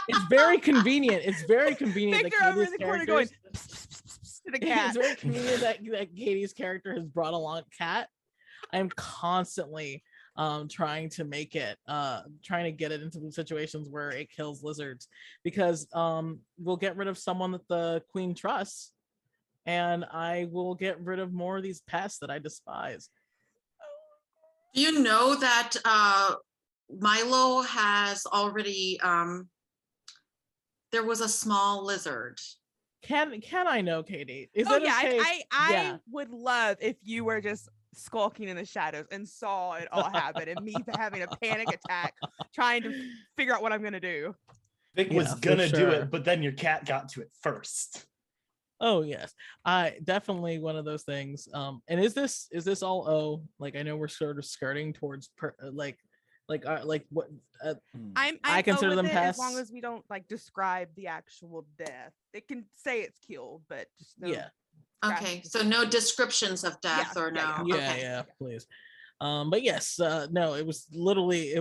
Speaker 5: It's very convenient. It's very convenient
Speaker 4: Victor
Speaker 5: that
Speaker 4: over in
Speaker 5: Katie's
Speaker 4: the corner going
Speaker 5: characters-
Speaker 4: to the cat.
Speaker 5: It's very convenient that Katie's character has brought along a cat. I'm constantly trying to make it trying to get it into situations where it kills lizards, because we'll get rid of someone that the queen trusts, and I will get rid of more of these pests that I despise.
Speaker 2: Do you know that Milo has already, there was a small lizard.
Speaker 5: Can I know, Katie? Is
Speaker 4: Oh
Speaker 5: that
Speaker 4: yeah,
Speaker 5: okay?
Speaker 4: I would love if you were just skulking in the shadows and saw it all happen, and me having a panic attack trying to figure out what I'm gonna do.
Speaker 3: Vic was
Speaker 5: Yeah, for
Speaker 3: gonna do
Speaker 5: sure.
Speaker 3: it, but then your cat got to it first.
Speaker 5: Oh yes, I definitely one of those things. And is this all O? Like I know we're sort of skirting towards like what
Speaker 4: I'm
Speaker 5: I
Speaker 4: O
Speaker 5: consider
Speaker 4: with
Speaker 5: them
Speaker 4: it as long
Speaker 5: pass.
Speaker 4: as we don't like describe the actual death. It can say it's killed, but just no.
Speaker 5: Yeah,
Speaker 2: Okay,
Speaker 4: graphic
Speaker 2: so no
Speaker 4: description.
Speaker 2: descriptions of death or no.
Speaker 5: yeah,
Speaker 2: Okay.
Speaker 5: yeah. Please. But yes, no, it was literally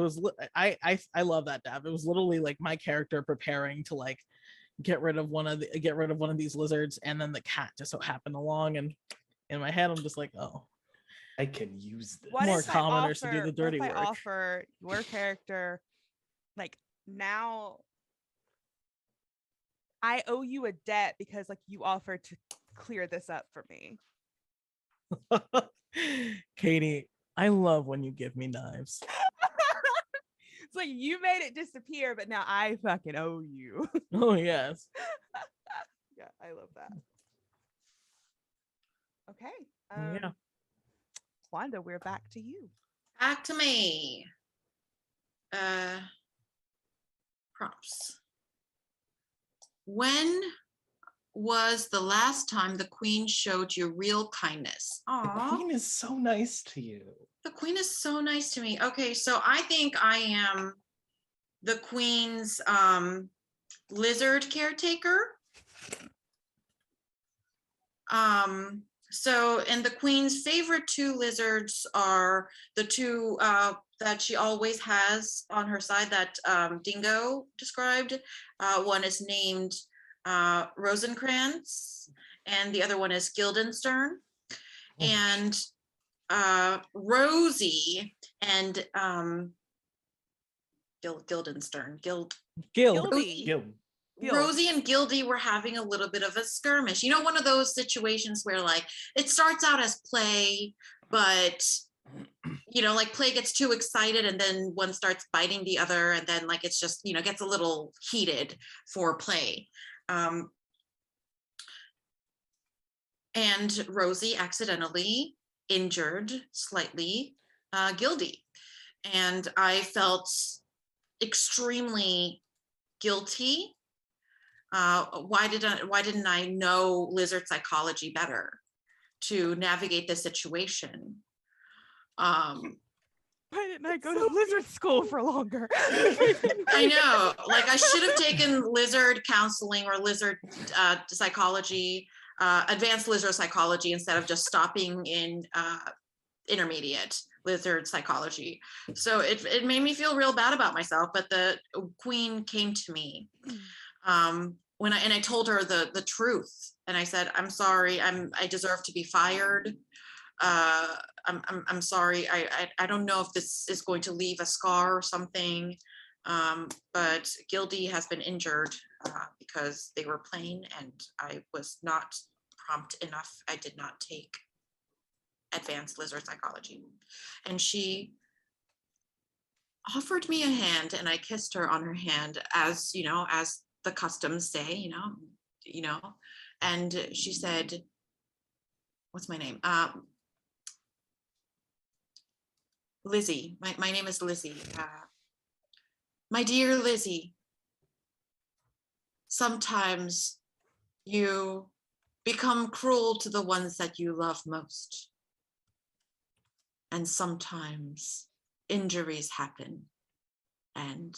Speaker 5: I love that Dav. It was literally like my character preparing to like get rid of one of these lizards, and then the cat just so happened along, and in my head I'm just like, oh,
Speaker 3: I can use this.
Speaker 4: What
Speaker 5: More
Speaker 4: if I
Speaker 5: commoners to do
Speaker 4: offer?
Speaker 5: the
Speaker 4: What
Speaker 5: dirty
Speaker 4: if I
Speaker 5: work.
Speaker 4: offer your character, like now I owe you a debt because like you offered to clear this up for me.
Speaker 5: Katie, I love when you give me knives.
Speaker 4: It's like you made it disappear, but now I fucking owe you.
Speaker 5: Oh yes.
Speaker 4: Yeah, I love that. Okay.
Speaker 5: Yeah.
Speaker 4: Wanda, we're back to you.
Speaker 2: Back to me. Prompts. When was the last time the queen showed you real kindness?
Speaker 3: The
Speaker 2: Aw,
Speaker 3: queen is so nice to you.
Speaker 2: the queen is so nice to me. Okay, so I think I am the queen's lizard caretaker. So, and the queen's favorite two lizards are the two that she always has on her side that Dingo described. One is named Rosencrantz, and the other one is Guildenstern.
Speaker 3: Oh.
Speaker 2: And Rosie and Guildenstern,
Speaker 5: Gil.
Speaker 4: Gildy.
Speaker 3: Gil.
Speaker 4: Gil.
Speaker 2: Rosie and Gildy were having a little bit of a skirmish. You know, one of those situations where like it starts out as play, but you know, like play gets too excited and then one starts biting the other, and then like it's just, you know, gets a little heated for play. And Rosie accidentally injured slightly Gildy. And I felt extremely guilty. Why didn't I know lizard psychology better to navigate the situation?
Speaker 4: Why didn't I go to lizard school for longer?
Speaker 2: I know, like I should have taken lizard counseling or lizard psychology, advanced lizard psychology, instead of just stopping in intermediate lizard psychology. So it made me feel real bad about myself, but the queen came to me when I told her the truth, and I said, I'm sorry, I deserve to be fired. I'm sorry. I don't know if this is going to leave a scar or something, but Gildy has been injured because they were playing and I was not prompt enough. I did not take advanced lizard psychology. And she offered me a hand, and I kissed her on her hand, as you know, as the customs say, you know, and she said, what's my name? Lizzie. My name is Lizzie. My dear Lizzie, sometimes you become cruel to the ones that you love most. And sometimes injuries happen, and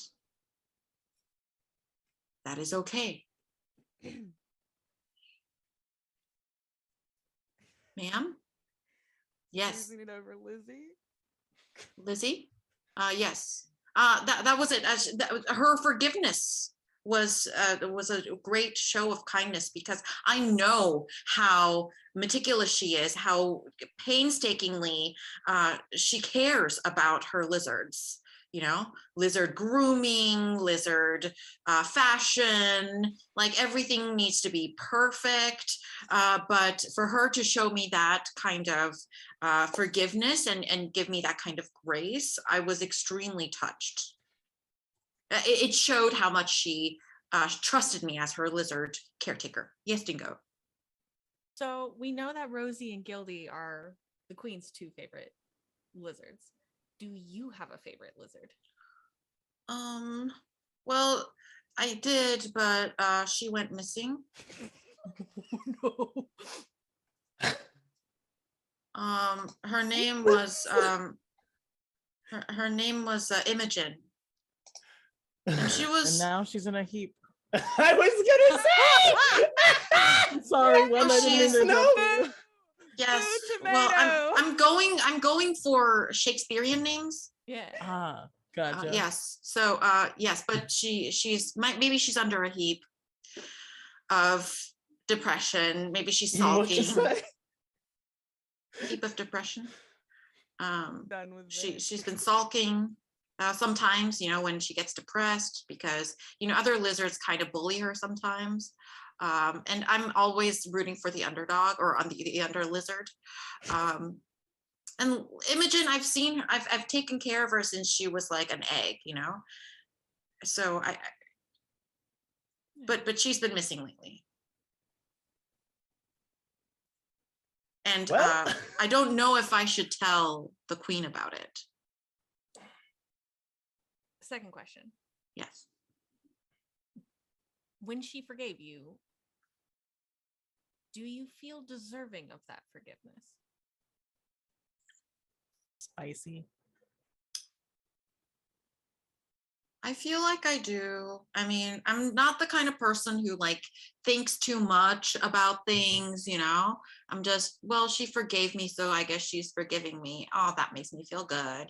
Speaker 2: that is okay. Ma'am? Yes.
Speaker 4: Using it over Lizzie.
Speaker 2: Lizzie? Yes. That was it. Her forgiveness was a great show of kindness, because I know how meticulous she is, how painstakingly she cares about her lizards. You know, lizard grooming, lizard fashion, like everything needs to be perfect. But for her to show me that kind of forgiveness and give me that kind of grace, I was extremely touched. It showed how much she trusted me as her lizard caretaker. Yes, Dingo.
Speaker 1: So we know that Rosie and Gildy are the queen's two favorite lizards. Do you have a favorite lizard?
Speaker 2: Well, I did, but she went missing.
Speaker 5: No.
Speaker 2: Her name was her name was Imogen, and she
Speaker 5: And
Speaker 2: was
Speaker 5: now she's in a heap.
Speaker 3: I was gonna say.
Speaker 5: Sorry, one I didn't mean to
Speaker 3: No.
Speaker 5: interrupt you.
Speaker 2: yes.
Speaker 4: Boo,
Speaker 2: Well,
Speaker 4: tomato.
Speaker 2: I'm going for Shakespearean names.
Speaker 1: Yeah.
Speaker 5: Ah, gotcha.
Speaker 2: Yes. So yes, but maybe she's under a heap of depression. Maybe she's
Speaker 3: What'd you
Speaker 2: sulking.
Speaker 3: say?
Speaker 2: Heap of depression.
Speaker 4: Done with this.
Speaker 2: She's been sulking sometimes, when she gets depressed, because other lizards kind of bully her sometimes, and I'm always rooting for the underdog or on the under lizard. And Imogen, I've taken care of her since she was like an egg, so but she's been missing lately. And
Speaker 3: Well.
Speaker 2: I don't know if I should tell the queen about it.
Speaker 1: Second question.
Speaker 2: Yes.
Speaker 1: When she forgave you, do you feel deserving of that forgiveness?
Speaker 5: Spicy.
Speaker 2: I feel like I do. I mean, I'm not the kind of person who like thinks too much about things, I'm just, well, she forgave me, so I guess she's forgiving me. Oh, that makes me feel good,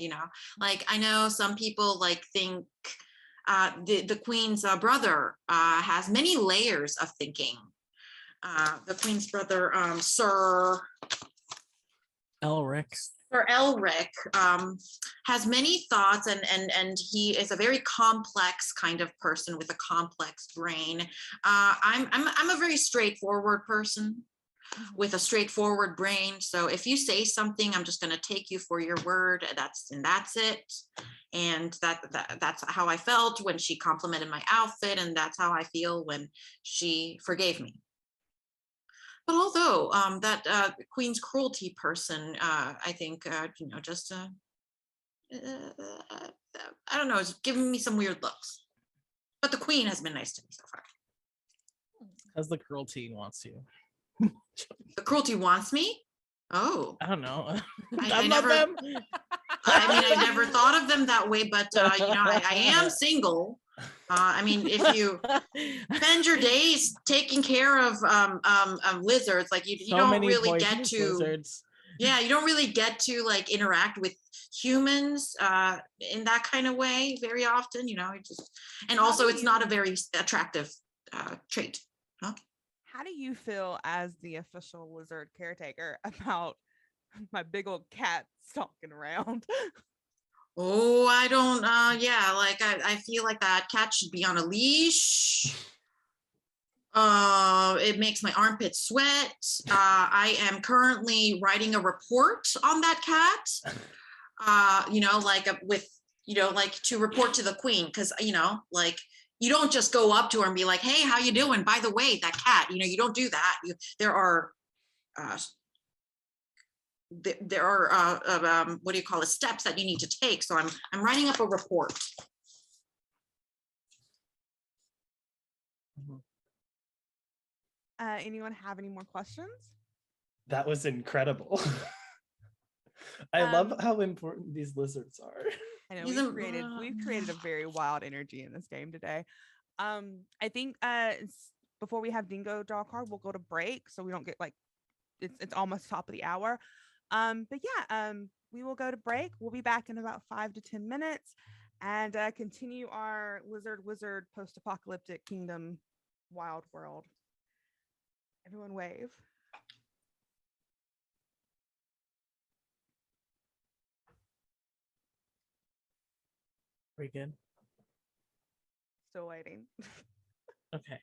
Speaker 2: Like, I know some people like think the queen's brother has many layers of thinking. The queen's brother, Sir
Speaker 5: Elric.
Speaker 2: Sir Elric, has many thoughts, and he is a very complex kind of person with a complex brain. I'm a very straightforward person with a straightforward brain. So if you say something, I'm just going to take you for your word. That's it. And that's how I felt when she complimented my outfit, and that's how I feel when she forgave me. But although that Queen's cruelty person, I think, just I don't know, is giving me some weird looks. But the Queen has been nice to me so far.
Speaker 5: Because the cruelty wants you.
Speaker 2: The cruelty wants me? Oh,
Speaker 5: I don't know.
Speaker 2: I
Speaker 5: I'm not
Speaker 2: never-
Speaker 5: them.
Speaker 2: I mean, I never thought of them that way, but I am single. I mean, if you spend your days taking care of lizards, like you
Speaker 5: So
Speaker 2: don't
Speaker 5: many
Speaker 2: really get
Speaker 5: poisonous
Speaker 2: to
Speaker 5: lizards.
Speaker 2: yeah, you don't really get to like interact with humans in that kind of way very often, and
Speaker 4: How
Speaker 2: also
Speaker 4: do
Speaker 2: it's not a
Speaker 4: you-
Speaker 2: very attractive trait.
Speaker 4: How do you feel as the official lizard caretaker about my big old cat stalking around?
Speaker 2: Oh, I don't like I feel like that cat should be on a leash. It makes my armpits sweat. I am currently writing a report on that cat. Like to report to the queen, because like you don't just go up to her and be like, hey, how you doing? By the way, that cat, you don't do that. There are what do you call it, steps that you need to take. So I'm writing up a report.
Speaker 4: Anyone have any more questions?
Speaker 3: That was incredible. I love
Speaker 4: Um,
Speaker 3: how important these lizards are.
Speaker 4: I know
Speaker 2: He's
Speaker 4: we've created a very wild energy in this game today. I think before we have Dingo draw a card, we'll go to break so we don't get like it's almost top of the hour. But yeah, we will go to break. We'll be back in about 5 to 10 minutes and continue our lizard wizard post-apocalyptic kingdom wild world. Everyone wave.
Speaker 5: Pretty good.
Speaker 4: Still waiting.
Speaker 5: Okay.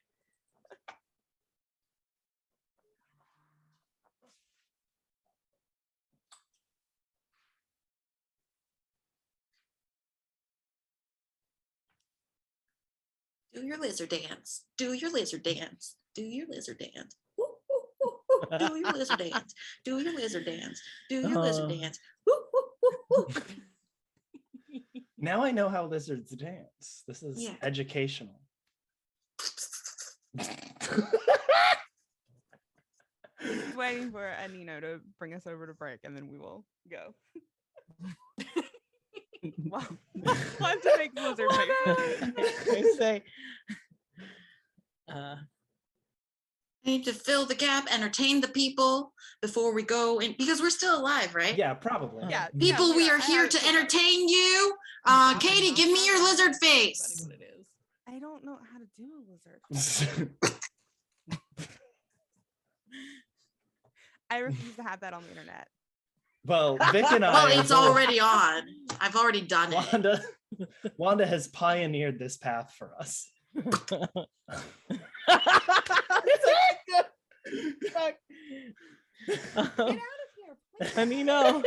Speaker 2: Do your lizard dance. Do your lizard dance. Do your lizard dance. Woo, woo, woo, woo. Do your lizard dance. Do your lizard dance. Do your lizard dance. Woo, woo, woo, woo.
Speaker 3: Now I know how lizards dance. This is
Speaker 2: Yeah.
Speaker 3: educational.
Speaker 4: Just waiting for Anino to bring us over to break, and then we will go. Wow. Want to make lizard faces.
Speaker 5: I say,
Speaker 2: Need to fill the gap, entertain the people before we go in, because we're still alive, right?
Speaker 3: Yeah, probably.
Speaker 4: Yeah,
Speaker 2: People, we
Speaker 4: yeah,
Speaker 2: are
Speaker 4: I
Speaker 2: here
Speaker 4: had
Speaker 2: to
Speaker 4: it figured out.
Speaker 2: entertain you. Katie, give me your lizard face.
Speaker 1: What it is.
Speaker 4: I don't know how to do a lizard. I refuse to have that on the internet.
Speaker 3: Well, Vic and I.
Speaker 2: Well,
Speaker 3: are
Speaker 2: it's
Speaker 3: both-
Speaker 2: already on. I've already done it.
Speaker 3: Wanda has pioneered this path for us.
Speaker 1: Get out of here, please.
Speaker 5: Anino.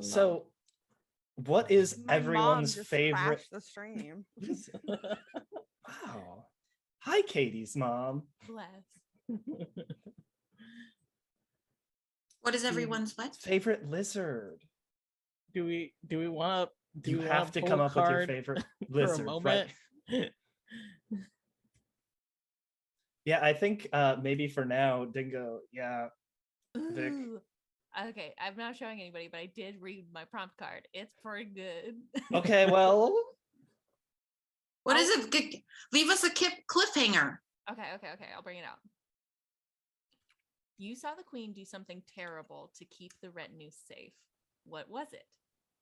Speaker 3: So, what is
Speaker 4: My mom
Speaker 3: everyone's
Speaker 4: just
Speaker 3: favorite?
Speaker 4: crashed the stream.
Speaker 3: Wow. Hi, Katie's mom.
Speaker 1: Bless.
Speaker 2: What is everyone's what?
Speaker 3: Favorite lizard.
Speaker 5: Do we want to?
Speaker 3: You have to come up with your favorite
Speaker 5: for a
Speaker 3: lizard, right?
Speaker 5: moment?
Speaker 3: Yeah, I think maybe for now, Dingo. Yeah, Vic.
Speaker 1: Ooh. Okay, I'm not showing anybody, but I did read my prompt card. It's pretty good.
Speaker 3: Okay, well,
Speaker 2: What is it? Leave us a cliffhanger.
Speaker 1: Okay, I'll bring it out. You saw the queen do something terrible to keep the retinue safe. What was it?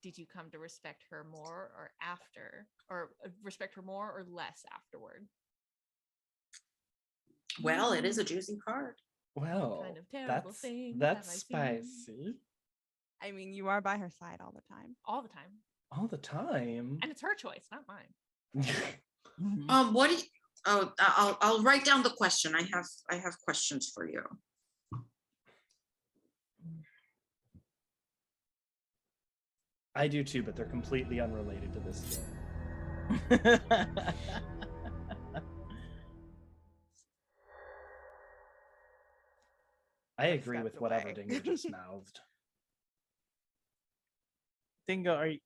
Speaker 1: Did you come to respect her more or after, or respect her more or less afterward?
Speaker 2: Well, it is a juicy card.
Speaker 3: well,
Speaker 1: kind of terrible
Speaker 3: that's
Speaker 1: things
Speaker 3: that's
Speaker 1: have I seen?
Speaker 3: spicy
Speaker 4: I mean, you are by her side all the time.
Speaker 1: All the time.
Speaker 3: all the time.
Speaker 1: And it's her choice, not mine.
Speaker 2: What do you? Oh, I'll write down the question. I have questions for you.
Speaker 3: I do too, but they're completely unrelated to this game. I agree
Speaker 4: stepped
Speaker 3: with whatever
Speaker 4: away.
Speaker 3: Dingo just mouthed.
Speaker 5: Dingo, are you?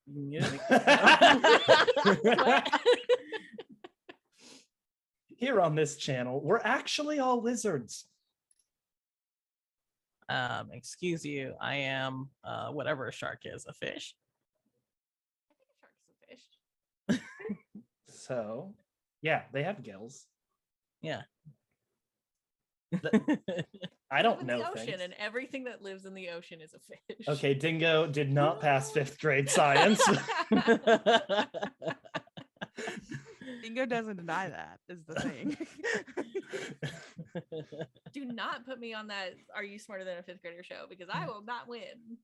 Speaker 5: You muted?
Speaker 1: What?
Speaker 3: Here on this channel, we're actually all lizards.
Speaker 5: Excuse you. I am whatever a shark is, a fish.
Speaker 1: I think a shark is a fish.
Speaker 3: So, yeah, they have gills.
Speaker 5: Yeah.
Speaker 3: I don't
Speaker 1: Live in
Speaker 3: know
Speaker 1: the ocean,
Speaker 3: things.
Speaker 1: and everything that lives in the ocean is a fish.
Speaker 3: Okay, Dingo did not pass 5th grade science.
Speaker 4: Dingo doesn't deny that is the thing.
Speaker 1: Do not put me on that "Are you smarter than a fifth grader" show, because I will not win.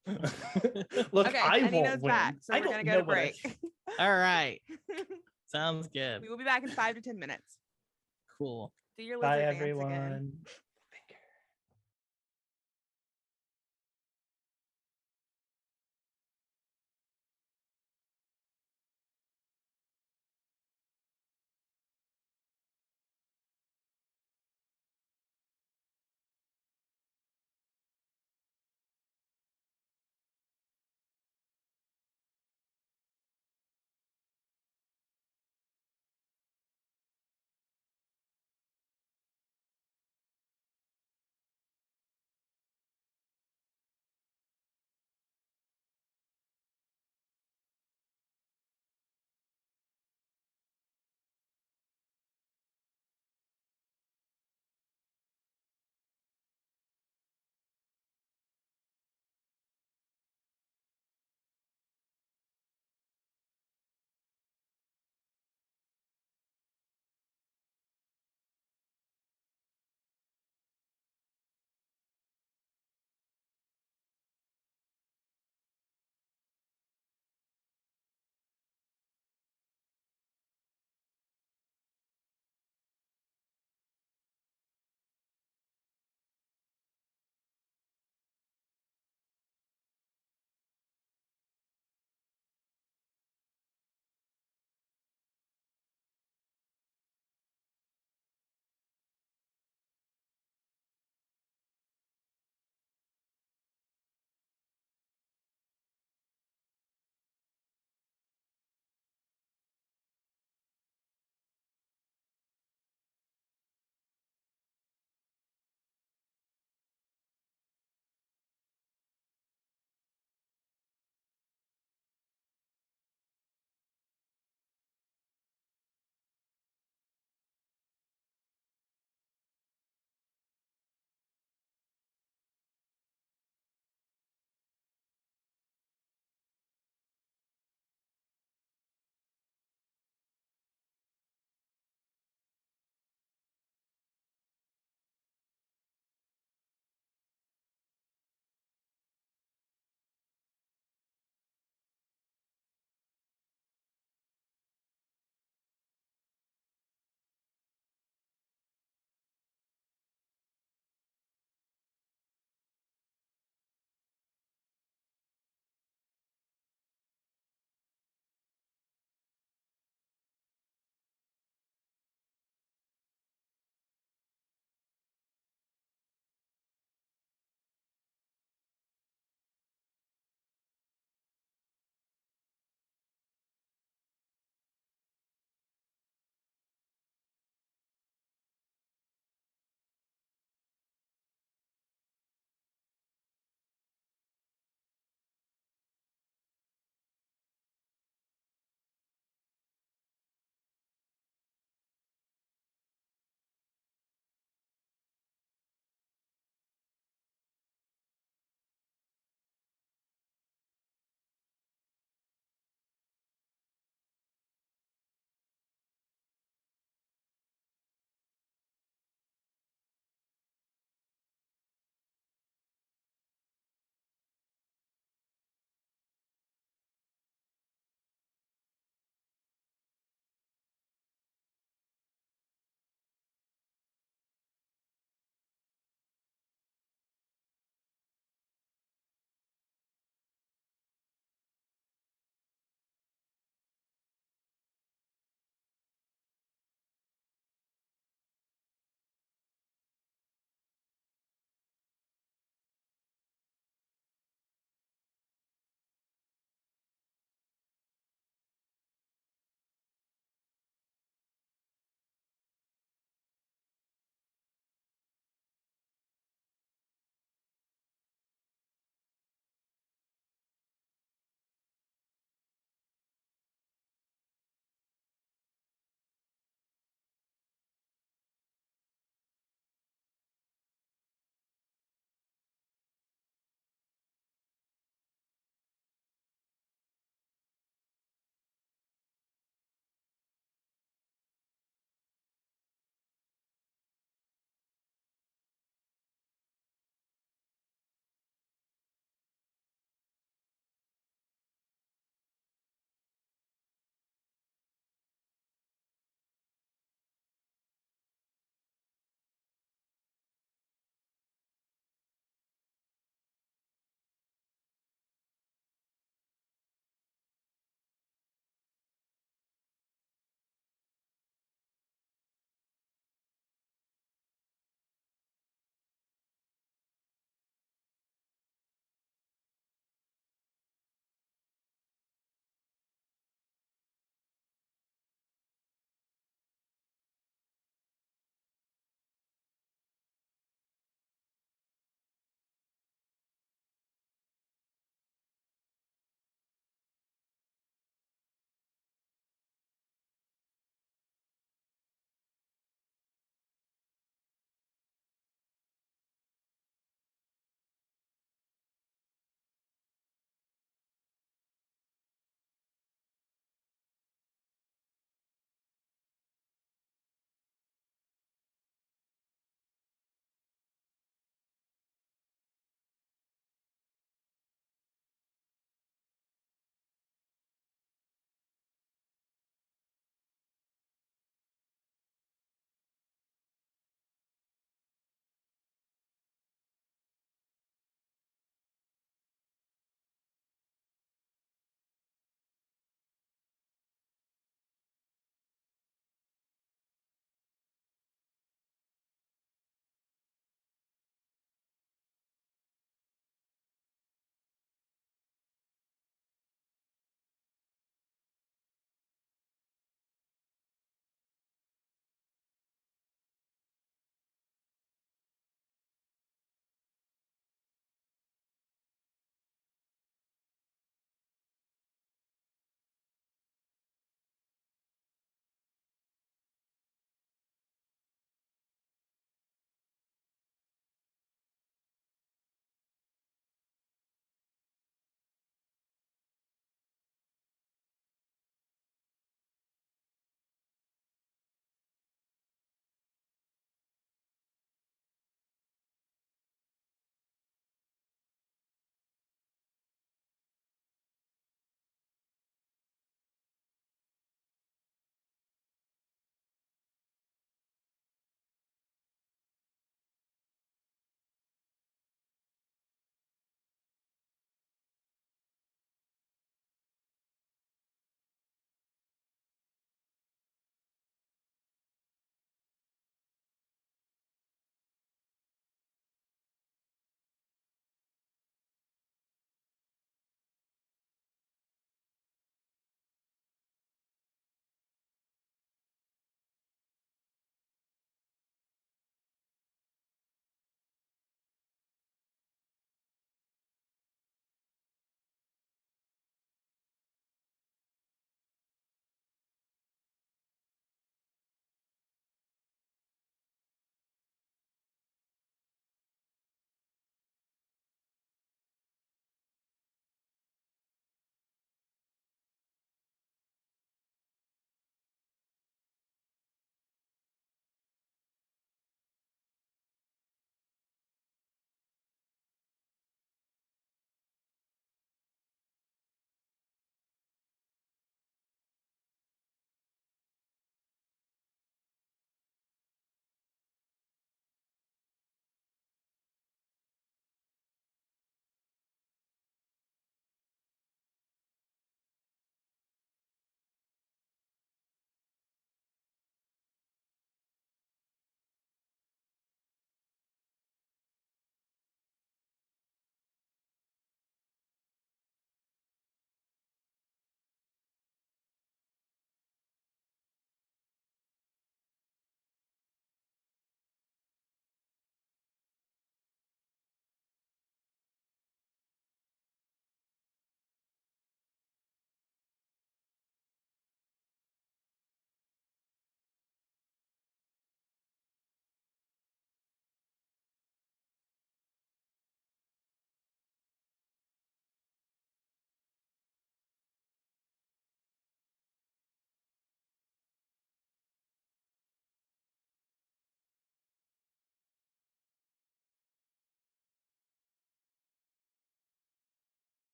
Speaker 3: Look,
Speaker 4: Okay,
Speaker 3: I
Speaker 4: Anino's
Speaker 3: won't win.
Speaker 4: back, so
Speaker 3: I
Speaker 4: we're
Speaker 3: don't
Speaker 4: gonna go
Speaker 3: know
Speaker 4: to
Speaker 3: what I-
Speaker 4: break.
Speaker 5: All right. Sounds good.
Speaker 4: We will be back in 5 to 10 minutes.
Speaker 5: Cool.
Speaker 4: Do your
Speaker 3: Bye,
Speaker 4: lizard dance again.
Speaker 3: everyone.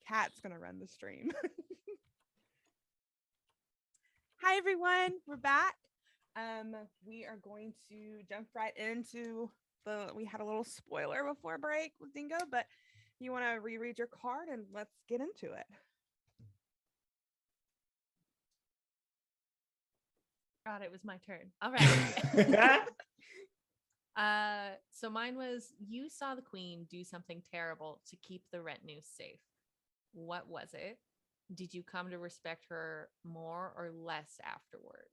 Speaker 4: Cat's gonna run the stream. Hi everyone, we're back. We are going to jump right into we had a little spoiler before break with Dingo, but you want to reread your card and let's get into it.
Speaker 1: God, it was my turn. All right. So mine was, you saw the queen do something terrible to keep the retinue safe. What was it? Did you come to respect her more or less afterward?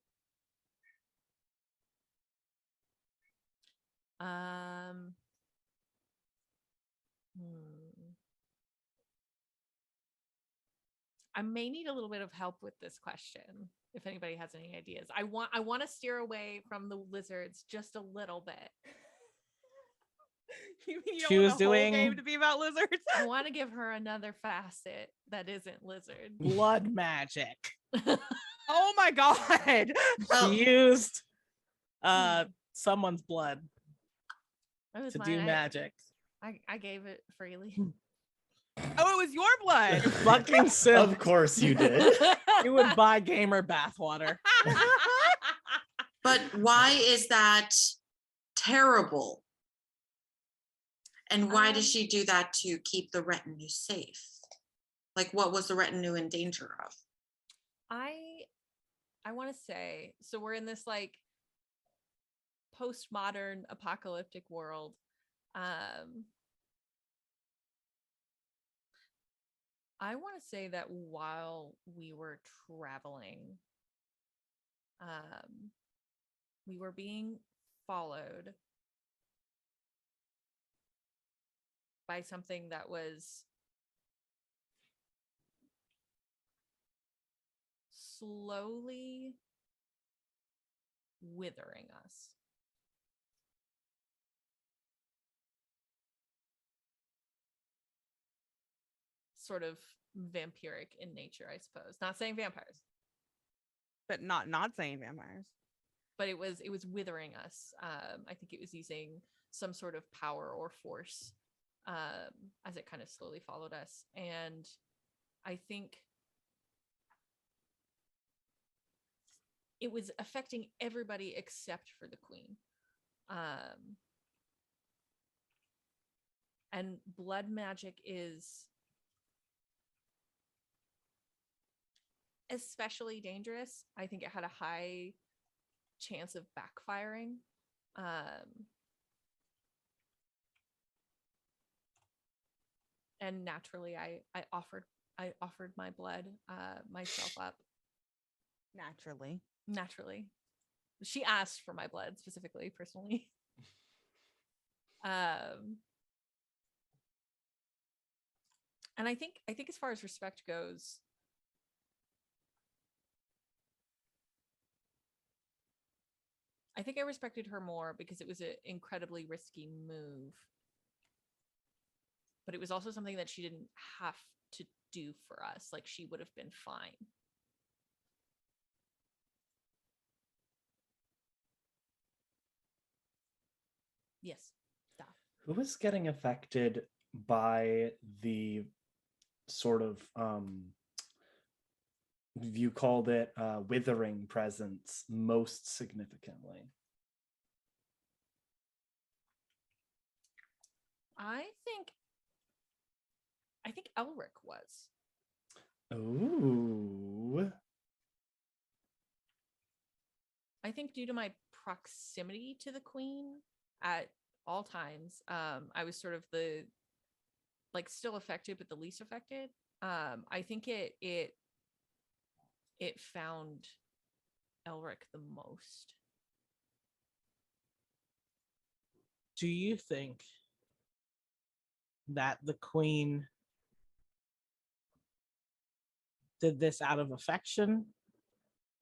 Speaker 1: I may need a little bit of help with this question. If anybody has any ideas, I want to steer away from the lizards just a little bit.
Speaker 4: You mean you
Speaker 5: She
Speaker 4: don't
Speaker 5: was
Speaker 4: want the whole game
Speaker 5: doing-
Speaker 4: to be about lizards?
Speaker 1: I want to give her another facet that isn't lizard.
Speaker 5: Blood magic.
Speaker 4: Oh my god.
Speaker 2: Well,
Speaker 5: She used someone's blood
Speaker 1: That was
Speaker 5: to
Speaker 1: mine.
Speaker 5: do magic.
Speaker 1: I gave it freely.
Speaker 4: Oh, it was your blood.
Speaker 5: Fucking simp.
Speaker 3: Of course you did.
Speaker 5: You would buy gamer bathwater.
Speaker 2: but why is that terrible? And why does she do that to keep the retinue safe? Like, what was the retinue in danger of?
Speaker 1: I want to say, so we're in this like postmodern apocalyptic world. I want to say that while we were traveling, we were being followed by something that was slowly withering us. Sort of vampiric in nature, I suppose. Not saying vampires,
Speaker 4: But not saying vampires.
Speaker 1: but it was withering us. I think it was using some sort of power or force as it kind of slowly followed us. And I think it was affecting everybody except for the queen. And blood magic is especially dangerous. I think it had a high chance of backfiring. And naturally I offered my blood myself up. Naturally. She asked for my blood specifically, personally. And I think as far as respect goes, I think I respected her more because it was an incredibly risky move. But it was also something that she didn't have to do for us. Like, she would have been fine. Yes.
Speaker 3: Who was getting affected by the sort of you called it withering presence most significantly?
Speaker 1: I think Elric was.
Speaker 3: Ooh.
Speaker 1: I think due to my proximity to the queen at all times, I was sort of the like still affected but the least affected. I think it found Elric the most.
Speaker 5: Do you think that the queen did this out of affection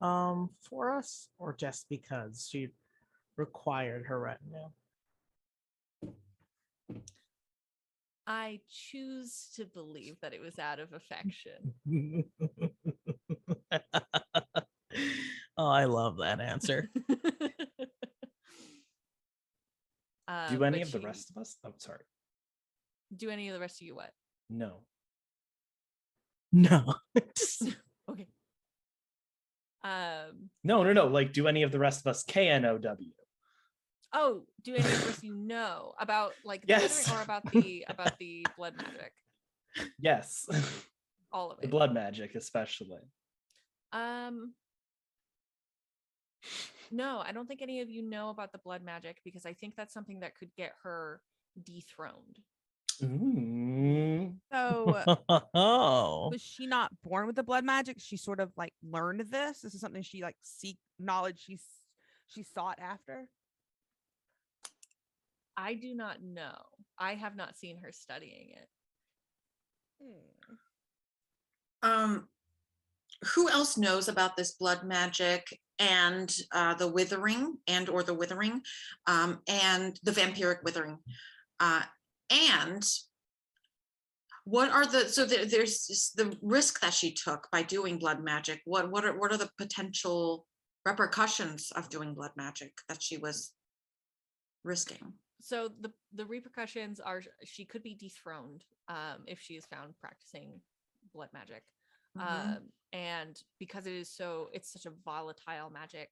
Speaker 5: for us, or just because she required her retinue?
Speaker 1: I choose to believe that it was out of affection.
Speaker 5: Oh, I love that answer.
Speaker 3: Do any
Speaker 1: But
Speaker 3: of the rest of us? Oh, sorry.
Speaker 1: Do any of the rest of you what?
Speaker 3: No.
Speaker 5: No.
Speaker 1: Okay.
Speaker 3: No. Like, do any of the rest of us KNOW?
Speaker 1: Oh, do any of the rest of you know about like the
Speaker 3: Yes.
Speaker 1: withering or about the blood magic?
Speaker 3: Yes.
Speaker 1: All of
Speaker 3: The
Speaker 1: it.
Speaker 3: blood magic, especially.
Speaker 1: No, I don't think any of you know about the blood magic because I think that's something that could get her dethroned.
Speaker 3: Ooh.
Speaker 4: So
Speaker 5: Oh.
Speaker 4: was she not born with the blood magic? She sort of like learned this. This is something she like seek knowledge she sought after.
Speaker 1: I do not know. I have not seen her studying it.
Speaker 2: Who else knows about this blood magic and the withering or the withering and the vampiric withering? And what are there's the risk that she took by doing blood magic. What are the potential repercussions of doing blood magic that she was risking?
Speaker 1: So the repercussions are she could be dethroned if she is found practicing blood magic. And because it's such a volatile magic,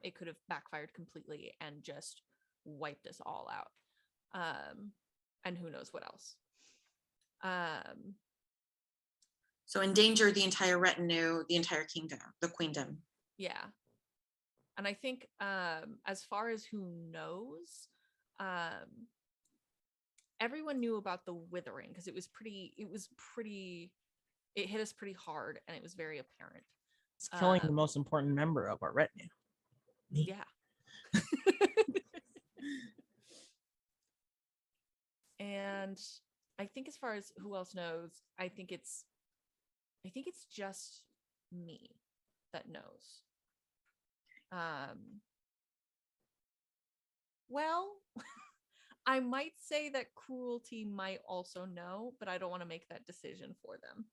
Speaker 1: it could have backfired completely and just wiped us all out. And who knows what else.
Speaker 2: So endanger the entire retinue, the entire kingdom, the queendom.
Speaker 1: Yeah. And I think as far as who knows, everyone knew about the withering because it hit us pretty hard and it was very apparent.
Speaker 5: It's killing the most important member of our retinue. Me.
Speaker 1: Yeah. And I think as far as who else knows, I think it's just me that knows. Well, I might say that Cruelty might also know, but I don't want to make that decision for them.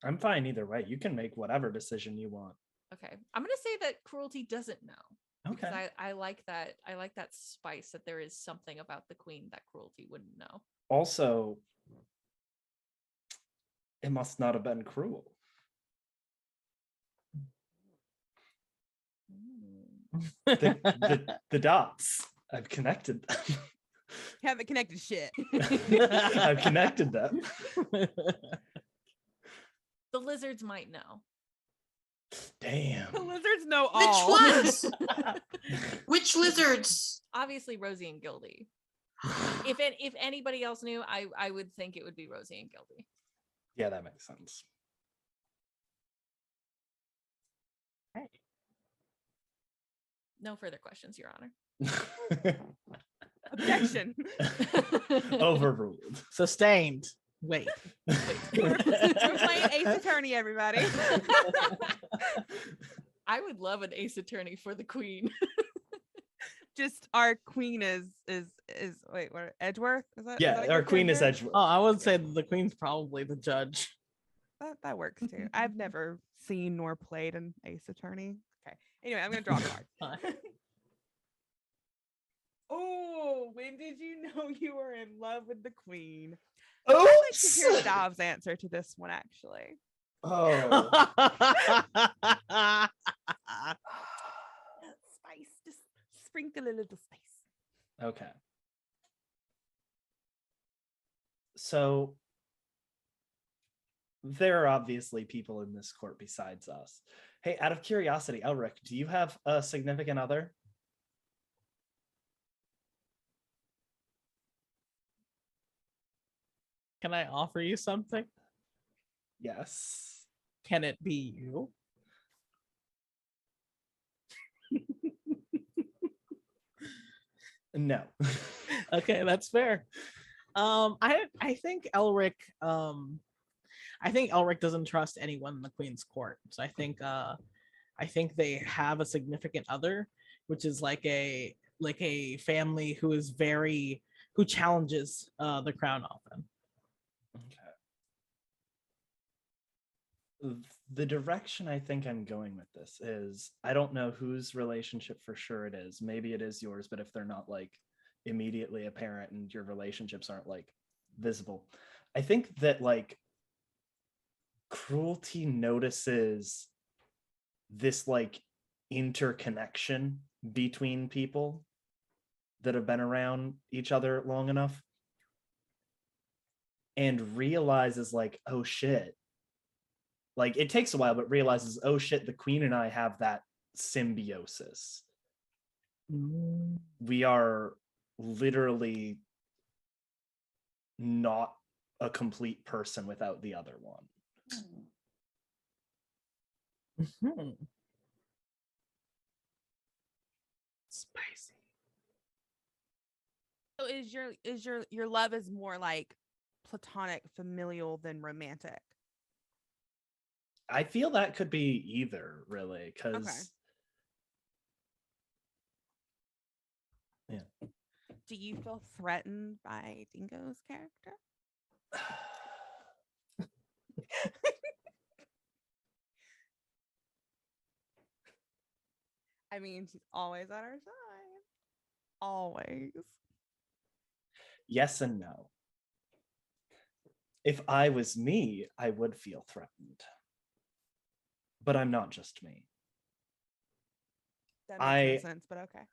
Speaker 3: I'm fine either way. You can make whatever decision you want.
Speaker 1: Okay. I'm going to say that Cruelty doesn't know.
Speaker 3: Okay.
Speaker 1: Because I like that. I like that spice that there is something about the queen that Cruelty wouldn't know.
Speaker 3: Also, it must not have been cruel. The dots. I've connected them.
Speaker 4: Haven't connected shit.
Speaker 3: I've connected them.
Speaker 1: The lizards might know.
Speaker 3: Damn.
Speaker 4: The lizards know
Speaker 2: Which
Speaker 4: all.
Speaker 2: ones? Which lizards?
Speaker 1: Obviously, Rosie and Gildy. If anybody else knew, I would think it would be Rosie and Gildy.
Speaker 3: Yeah, that makes sense.
Speaker 5: Hey.
Speaker 1: No further questions, Your Honor.
Speaker 4: Objection.
Speaker 3: Overruled.
Speaker 5: Sustained. Wait.
Speaker 4: We're playing Ace Attorney, everybody.
Speaker 1: I would love an Ace Attorney for the queen.
Speaker 4: Just our queen is wait, what, Edgeworth? Is that
Speaker 3: Yeah,
Speaker 4: a
Speaker 3: our
Speaker 4: good
Speaker 3: queen is
Speaker 4: character?
Speaker 3: Edgeworth.
Speaker 5: Oh, I would say that the queen's probably the judge.
Speaker 4: That works too. I've never seen nor played an Ace Attorney. Okay. Anyway, I'm gonna draw a card. Oh, when did you know you were in love with the queen? I'd like to hear
Speaker 3: Oops.
Speaker 4: Dav's answer to this one, actually.
Speaker 3: Oh.
Speaker 4: Spice, just sprinkle a little spice.
Speaker 3: Okay. So there are obviously people in this court besides us. Hey, out of curiosity, Elric, do you have a significant other?
Speaker 5: Can I offer you something?
Speaker 3: Yes.
Speaker 5: Can it be you?
Speaker 3: No.
Speaker 5: Okay, that's fair. I think Elric doesn't trust anyone in the Queen's Court. So I think they have a significant other, which is like a family who challenges the crown often.
Speaker 3: Okay. The direction I think I'm going with this is I don't know whose relationship for sure it is. Maybe it is yours, but if they're not like immediately apparent and your relationships aren't like visible. I think that like cruelty notices this like interconnection between people that have been around each other long enough and realizes like, oh shit. Like it takes a while, but realizes, oh shit, the queen and I have that symbiosis. We are literally not a complete person without the other one.
Speaker 5: Mhm. Spicy.
Speaker 4: So your love is more like platonic, familial than romantic?
Speaker 3: I feel that could be either, really, because
Speaker 4: Do you feel threatened by Dingo's character? I mean, she's always on our side. Always.
Speaker 3: yes and no. If I was me, I would feel threatened. But I'm not just me.
Speaker 4: That makes
Speaker 3: I-
Speaker 4: no sense, but okay.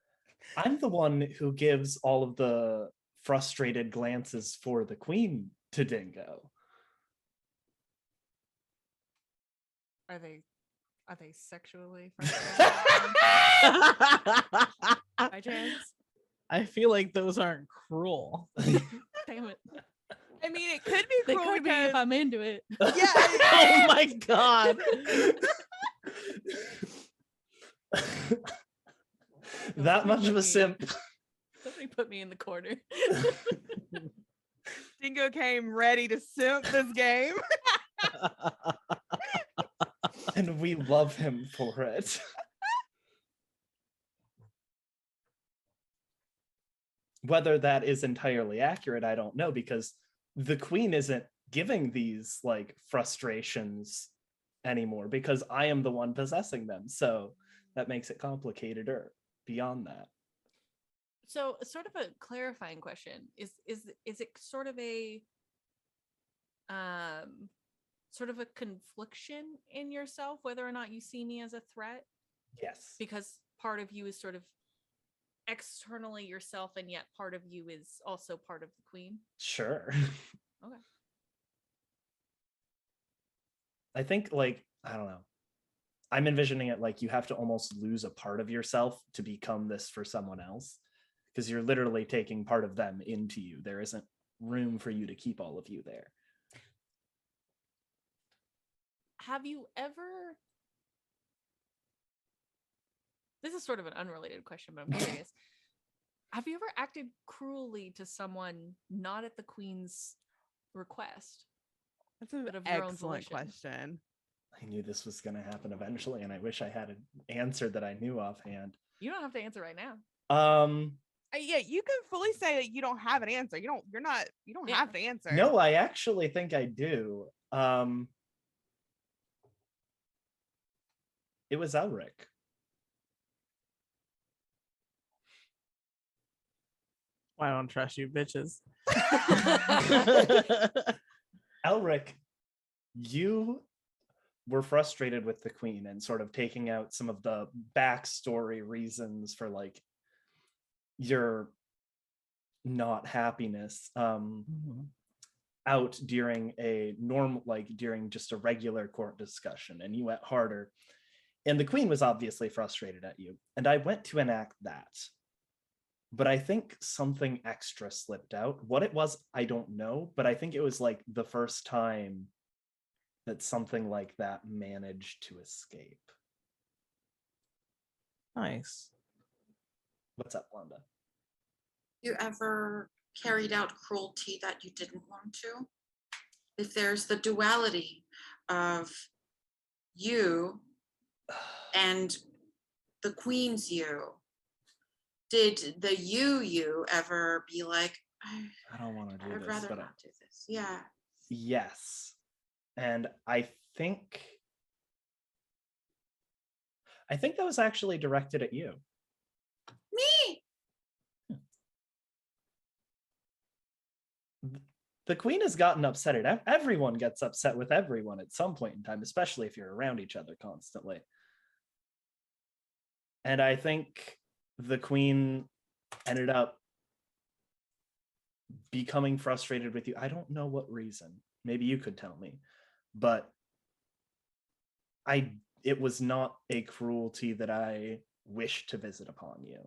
Speaker 3: I'm the one who gives all of the frustrated glances for the queen to Dingo.
Speaker 1: Are they sexually frustrated by chance?
Speaker 5: I feel like those aren't cruel.
Speaker 1: Damn it.
Speaker 4: I mean, it could be
Speaker 1: They
Speaker 4: cruel
Speaker 1: could be
Speaker 4: because
Speaker 1: if I'm into it.
Speaker 5: Oh my god.
Speaker 3: That much of a simp.
Speaker 1: Somebody put me in the corner.
Speaker 4: Dingo came ready to simp this game.
Speaker 3: And we love him for it. Whether that is entirely accurate, I don't know, because the queen isn't giving these like frustrations anymore because I am the one possessing them. So that makes it complicated or beyond that.
Speaker 1: So, sort of a clarifying question: is it sort of a confliction in yourself whether or not you see me as a threat?
Speaker 3: Yes.
Speaker 1: Because part of you is sort of externally yourself, and yet part of you is also part of the queen.
Speaker 3: Sure.
Speaker 1: Okay.
Speaker 3: I think like, I don't know. I'm envisioning it like you have to almost lose a part of yourself to become this for someone else. Because you're literally taking part of them into you. There isn't room for you to keep all of you there.
Speaker 1: Have you ever, this is sort of an unrelated question, but I'm curious. Have you ever acted cruelly to someone not at the queen's request?
Speaker 4: That's an
Speaker 1: But of your own
Speaker 4: excellent
Speaker 1: volition.
Speaker 4: question.
Speaker 3: I knew this was going to happen eventually, and I wish I had an answer that I knew offhand.
Speaker 1: You don't have to answer right now.
Speaker 4: Yeah, you can fully say that you don't have an answer. You don't
Speaker 1: Yeah.
Speaker 4: have to answer.
Speaker 3: No, I actually think I do. It was Elric.
Speaker 5: I don't trust you bitches.
Speaker 3: Elric, you were frustrated with the queen and sort of taking out some of the backstory reasons for like your not happiness out during a normal, like during just a regular court discussion, and you went harder. And the queen was obviously frustrated at you. And I went to enact that. But I think something extra slipped out. What it was, I don't know. But I think it was like the first time that something like that managed to escape.
Speaker 5: Nice.
Speaker 3: What's up, Wanda?
Speaker 2: You ever carried out cruelty that you didn't want to? If there's the duality of you and the queen's you, did the you ever be like,
Speaker 3: I don't want to do
Speaker 2: I'd
Speaker 3: this,
Speaker 2: rather
Speaker 3: but
Speaker 2: not do this? Yeah.
Speaker 3: yes. And I think that was actually directed at you.
Speaker 2: Me.
Speaker 3: the queen has gotten upset at everyone gets upset with everyone at some point in time, especially if you're around each other constantly. And I think the queen ended up becoming frustrated with you. I don't know what reason. Maybe you could tell me. But it was not a cruelty that I wished to visit upon you.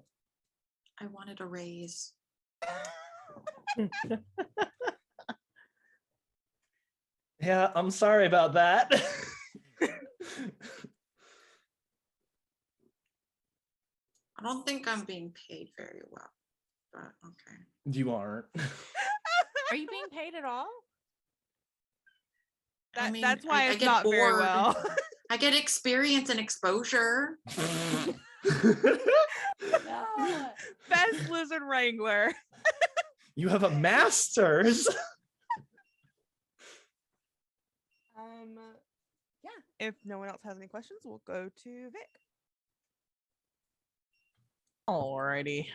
Speaker 2: I wanted a raise.
Speaker 3: Yeah, I'm sorry about that.
Speaker 2: I don't think I'm being paid very well, but okay.
Speaker 3: You aren't.
Speaker 1: Are you being paid at all?
Speaker 4: That's why
Speaker 2: I
Speaker 4: it's
Speaker 2: get
Speaker 4: not very
Speaker 2: bored.
Speaker 4: well.
Speaker 2: I get experience and exposure.
Speaker 1: No.
Speaker 4: Best lizard wrangler.
Speaker 3: You have a master's.
Speaker 4: Yeah. If no one else has any questions, we'll go to Vic.
Speaker 5: Alrighty.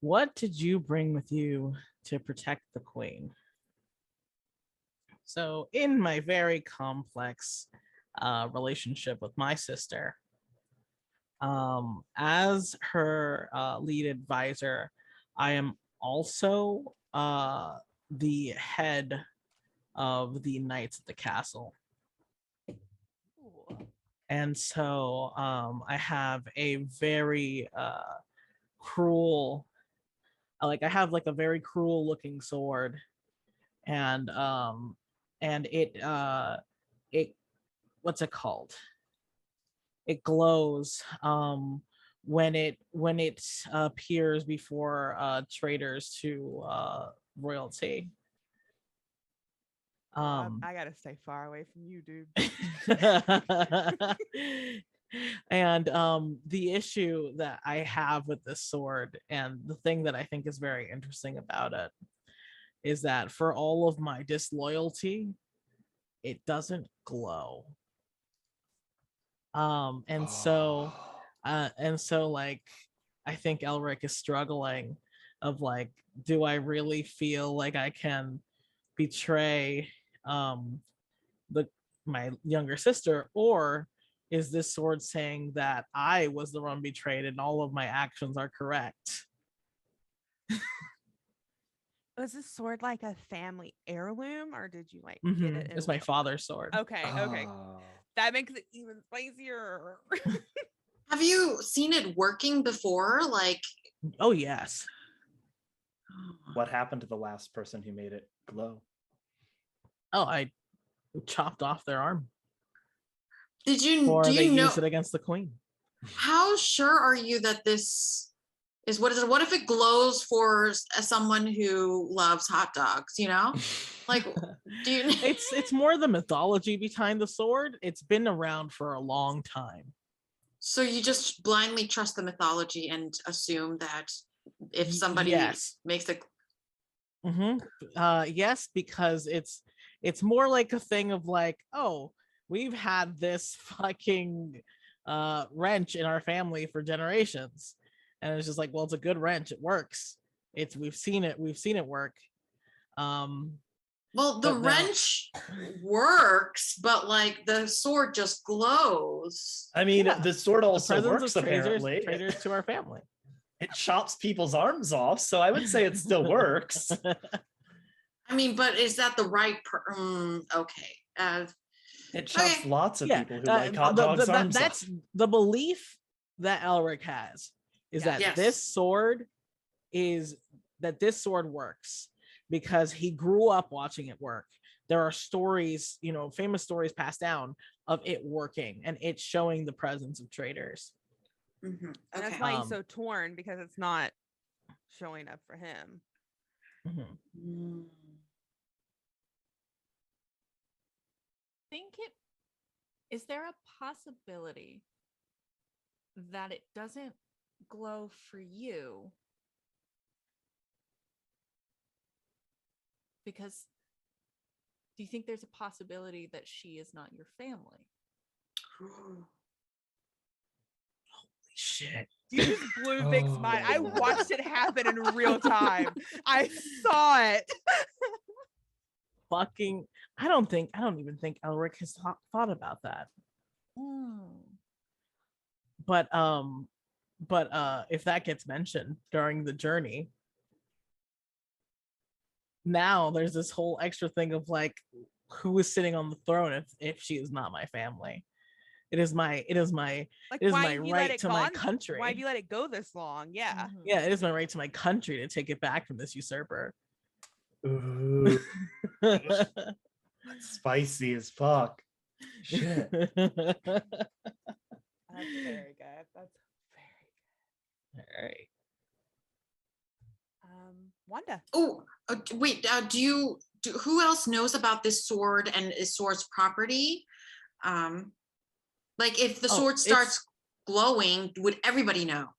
Speaker 5: What did you bring with you to protect the queen? So, in my very complex relationship with my sister, as her lead advisor, I am also the head of the Knights at the Castle. And so I have a very cruel, I have like a very cruel looking sword, and it what's it called? It glows when it appears before traitors to royalty.
Speaker 4: I gotta stay far away from you, dude.
Speaker 5: And the issue that I have with this sword, and the thing that I think is very interesting about it, is that for all of my disloyalty, it doesn't glow. And so like I think Elric is struggling of like, do I really feel like I can betray my younger sister, or is this sword saying that I was the one betrayed and all of my actions are correct?
Speaker 4: Was this sword like a family heirloom, or did you like get it?
Speaker 5: It's my father's sword.
Speaker 4: Okay, okay.
Speaker 3: Oh.
Speaker 4: That makes it even spicier.
Speaker 2: Have you seen it working before? Like,
Speaker 5: Oh yes.
Speaker 3: What happened to the last person who made it glow?
Speaker 5: Oh, I chopped off their arm,
Speaker 2: did you
Speaker 5: or
Speaker 2: do
Speaker 5: they
Speaker 2: you know
Speaker 5: used it against the queen.
Speaker 2: how sure are you that this is what is it? What if it glows for someone who loves hot dogs? You know, like, do you?
Speaker 5: It's more the mythology behind the sword. It's been around for a long time.
Speaker 2: So you just blindly trust the mythology and assume that if somebody
Speaker 5: Yes.
Speaker 2: makes it,
Speaker 5: Yes, because it's more like a thing of like, oh, we've had this fucking wrench in our family for generations, and it's just like, well, it's a good wrench, it works. We've seen it work.
Speaker 2: well, the
Speaker 5: But no.
Speaker 2: wrench works, but like the sword just glows.
Speaker 3: I mean,
Speaker 5: Yeah,
Speaker 3: the sword
Speaker 5: The
Speaker 3: also
Speaker 5: presence
Speaker 3: works
Speaker 5: of
Speaker 3: apparently.
Speaker 5: traitors to our family.
Speaker 3: It chops people's arms off, so I would say it still works.
Speaker 2: I mean, but is that the right? Okay.
Speaker 3: It chops
Speaker 2: Okay.
Speaker 3: lots of
Speaker 5: Yeah,
Speaker 3: people who like hot dogs' arms
Speaker 5: that's
Speaker 3: off.
Speaker 5: the belief that Elric has, is
Speaker 4: Yeah.
Speaker 5: that
Speaker 2: Yes.
Speaker 5: this sword works because he grew up watching it work. There are stories, famous stories passed down of it working and it showing the presence of traitors.
Speaker 2: Mhm,
Speaker 4: And that's
Speaker 2: okay.
Speaker 4: why he's so torn, because it's not showing up for him.
Speaker 5: Mhm.
Speaker 2: Mm.
Speaker 1: Think it is there a possibility that it doesn't glow for you because do you think there's a possibility that she is not your family?
Speaker 2: Ooh.
Speaker 5: Holy
Speaker 3: Shit.
Speaker 4: You just blew Vic's mind. I
Speaker 3: Oh.
Speaker 4: watched it happen in real time. I saw it.
Speaker 5: Fucking, I don't even think Elric has thought about that. But if that gets mentioned during the journey, now there's this whole extra thing of like, who is sitting on the throne if she is not my family? It is my
Speaker 4: Like,
Speaker 5: it is my
Speaker 4: have you let
Speaker 5: right
Speaker 4: it
Speaker 5: to my
Speaker 4: gone-
Speaker 5: country.
Speaker 4: Why have you let it go this long? Yeah.
Speaker 1: Mhm.
Speaker 5: Yeah, it is my right to my country to take it back from this usurper.
Speaker 3: Ooh, that's spicy as fuck. Shit.
Speaker 4: That's very good. That's very
Speaker 5: All right.
Speaker 4: good. Wanda.
Speaker 2: Oh, wait, who else knows about this sword and is sword's property? Like if the
Speaker 5: Oh,
Speaker 2: sword
Speaker 5: it's-
Speaker 2: starts glowing, would everybody know?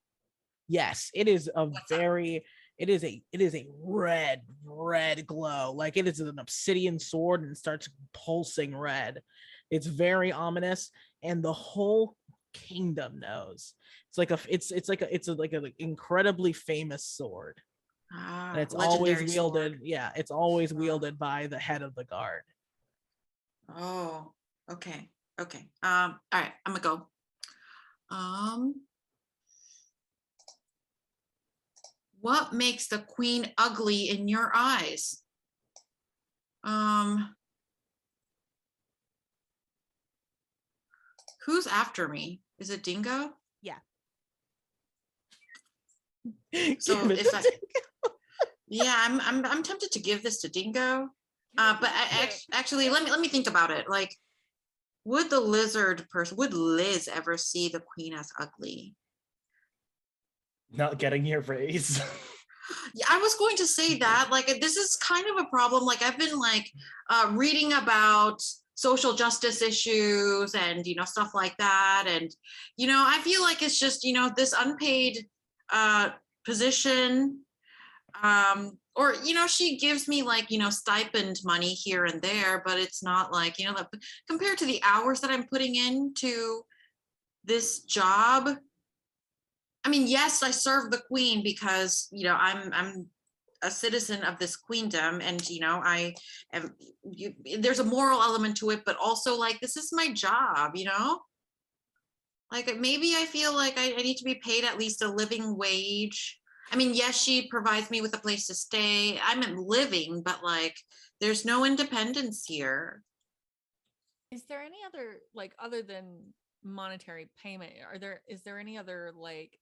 Speaker 5: Yes, it is a
Speaker 2: What's up?
Speaker 5: it is a red glow. Like it is an obsidian sword and starts pulsing red. It's very ominous, and the whole kingdom knows. It's like an incredibly famous sword. And it's always
Speaker 2: Legendary
Speaker 5: wielded,
Speaker 2: sword.
Speaker 5: yeah, it's always wielded by the head of the guard.
Speaker 2: Oh, okay. Okay. All right, I'm gonna go. What makes the queen ugly in your eyes? Who's after me? Is it Dingo?
Speaker 4: Yeah.
Speaker 2: So
Speaker 5: Give it
Speaker 2: if
Speaker 5: to
Speaker 2: I-
Speaker 5: Dingo.
Speaker 2: Yeah, I'm tempted to give this to Dingo. But actually, let me think about it. Like, would would Liz ever see the queen as ugly?
Speaker 3: Not getting your raise.
Speaker 2: Yeah, I was going to say that. Like, this is kind of a problem. Like, I've been like reading about social justice issues and stuff like that, and I feel like it's just this unpaid position. Or she gives me like stipend money here and there, but it's not like compared to the hours that I'm putting into this job. I mean, yes, I serve the queen because I'm a citizen of this queendom, and I am. There's a moral element to it, but also like this is my job. Like maybe I feel like I need to be paid at least a living wage. I mean, yes, she provides me with a place to stay. I'm living, but like there's no independence here.
Speaker 1: Is there any other, like, other than monetary payment, is there any other like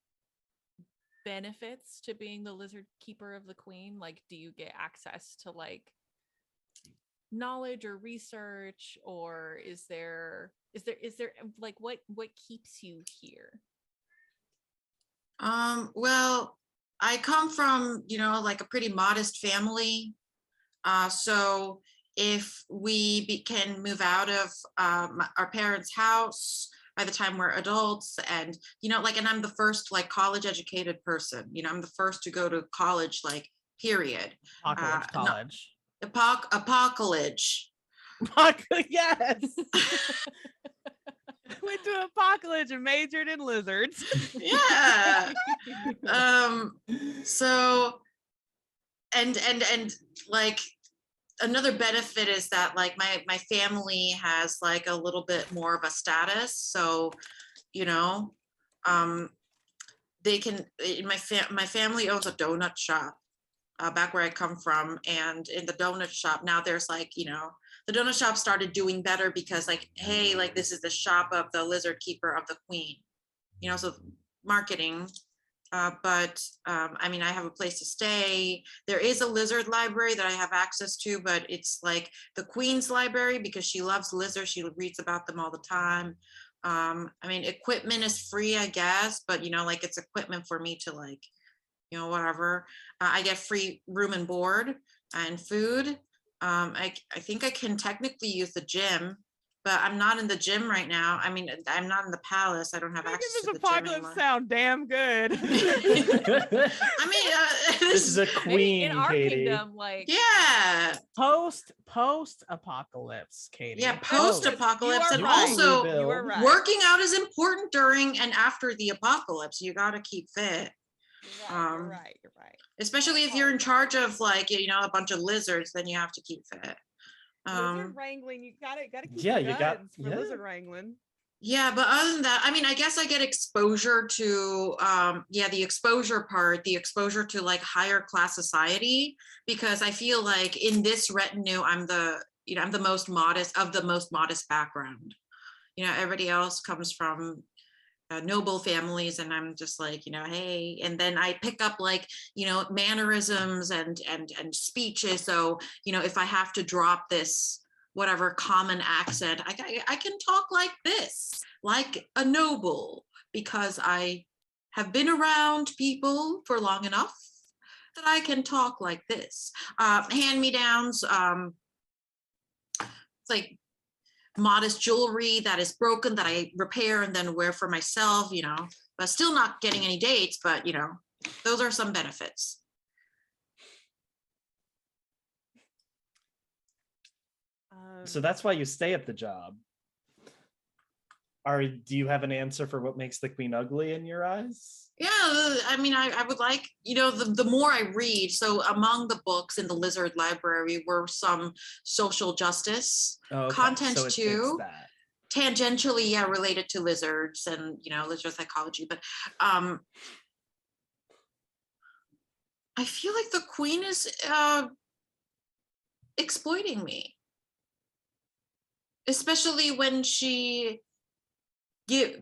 Speaker 1: benefits to being the lizard keeper of the queen? Like, do you get access to like knowledge or research, or is there like what keeps you here?
Speaker 2: Well, I come from, like a pretty modest family. So if we can move out of our parents' house by the time we're adults, and and I'm the first like college educated person. I'm the first to go to college, like period.
Speaker 5: Apocalypse
Speaker 2: no-
Speaker 5: College.
Speaker 2: Apocalypse.
Speaker 5: Yes.
Speaker 4: Went to Apocalypse and majored in lizards.
Speaker 2: Yeah. So and like another benefit is that like my family has like a little bit more of a status, so they can my family owns a donut shop back where I come from, and in the donut shop now there's like the donut shop started doing better because like, hey, like this is the shop of the lizard keeper of the queen, so marketing. But I mean, I have a place to stay. There is a lizard library that I have access to, but it's like the queen's library because she loves lizards. She reads about them all the time. I mean, equipment is free, I guess, but like it's equipment for me to like, whatever. I get free room and board and food. I think I can technically use the gym. but I'm not in the gym right now. I mean, I'm not in the palace. I don't have
Speaker 4: Making
Speaker 2: access
Speaker 4: this
Speaker 2: to the gym
Speaker 4: apocalypse
Speaker 2: anymore.
Speaker 4: sound damn good.
Speaker 2: I mean,
Speaker 3: This is a
Speaker 1: Maybe
Speaker 3: queen,
Speaker 1: in our
Speaker 3: Katie.
Speaker 1: kingdom, like
Speaker 2: yeah,
Speaker 5: Post apocalypse, Katie.
Speaker 2: yeah,
Speaker 5: Post.
Speaker 2: post-apocalypse,
Speaker 4: are
Speaker 2: and
Speaker 3: right.
Speaker 2: also
Speaker 3: Rebuild.
Speaker 4: You are right.
Speaker 2: working out is important during and after the apocalypse. You got to keep fit,
Speaker 4: You're right. You're
Speaker 2: um,
Speaker 4: right. You're right.
Speaker 2: especially if you're in charge of like a bunch of lizards. Then you have to keep fit.
Speaker 4: Lizard wrangling, you gotta keep
Speaker 3: Yeah,
Speaker 4: your
Speaker 3: you got-
Speaker 4: guns for
Speaker 3: yeah.
Speaker 4: lizard wrangling.
Speaker 2: Yeah, but other than that, I mean, I guess I get exposure to the exposure part, the exposure to like higher class society, because I feel like in this retinue, I'm the most modest of the most modest background. Everybody else comes from noble families, and I'm just like, hey, and then I pick up like, mannerisms and speeches. So, if I have to drop this whatever common accent, I can talk like this, like a noble, because I have been around people for long enough that I can talk like this. Hand-me-downs, it's like modest jewelry that is broken that I repair and then wear for myself, but still not getting any dates, but those are some benefits.
Speaker 3: So that's why you stay at the job. Do you have an answer for what makes the queen ugly in your eyes?
Speaker 2: Yeah, I mean, I would like, the more I read, so among the books in the Lizard Library were some social justice
Speaker 3: Oh, okay.
Speaker 2: content
Speaker 3: So it's
Speaker 2: too.
Speaker 3: that.
Speaker 2: Tangentially, yeah, related to lizards and, lizard psychology. But I feel like the queen is exploiting me. Especially when she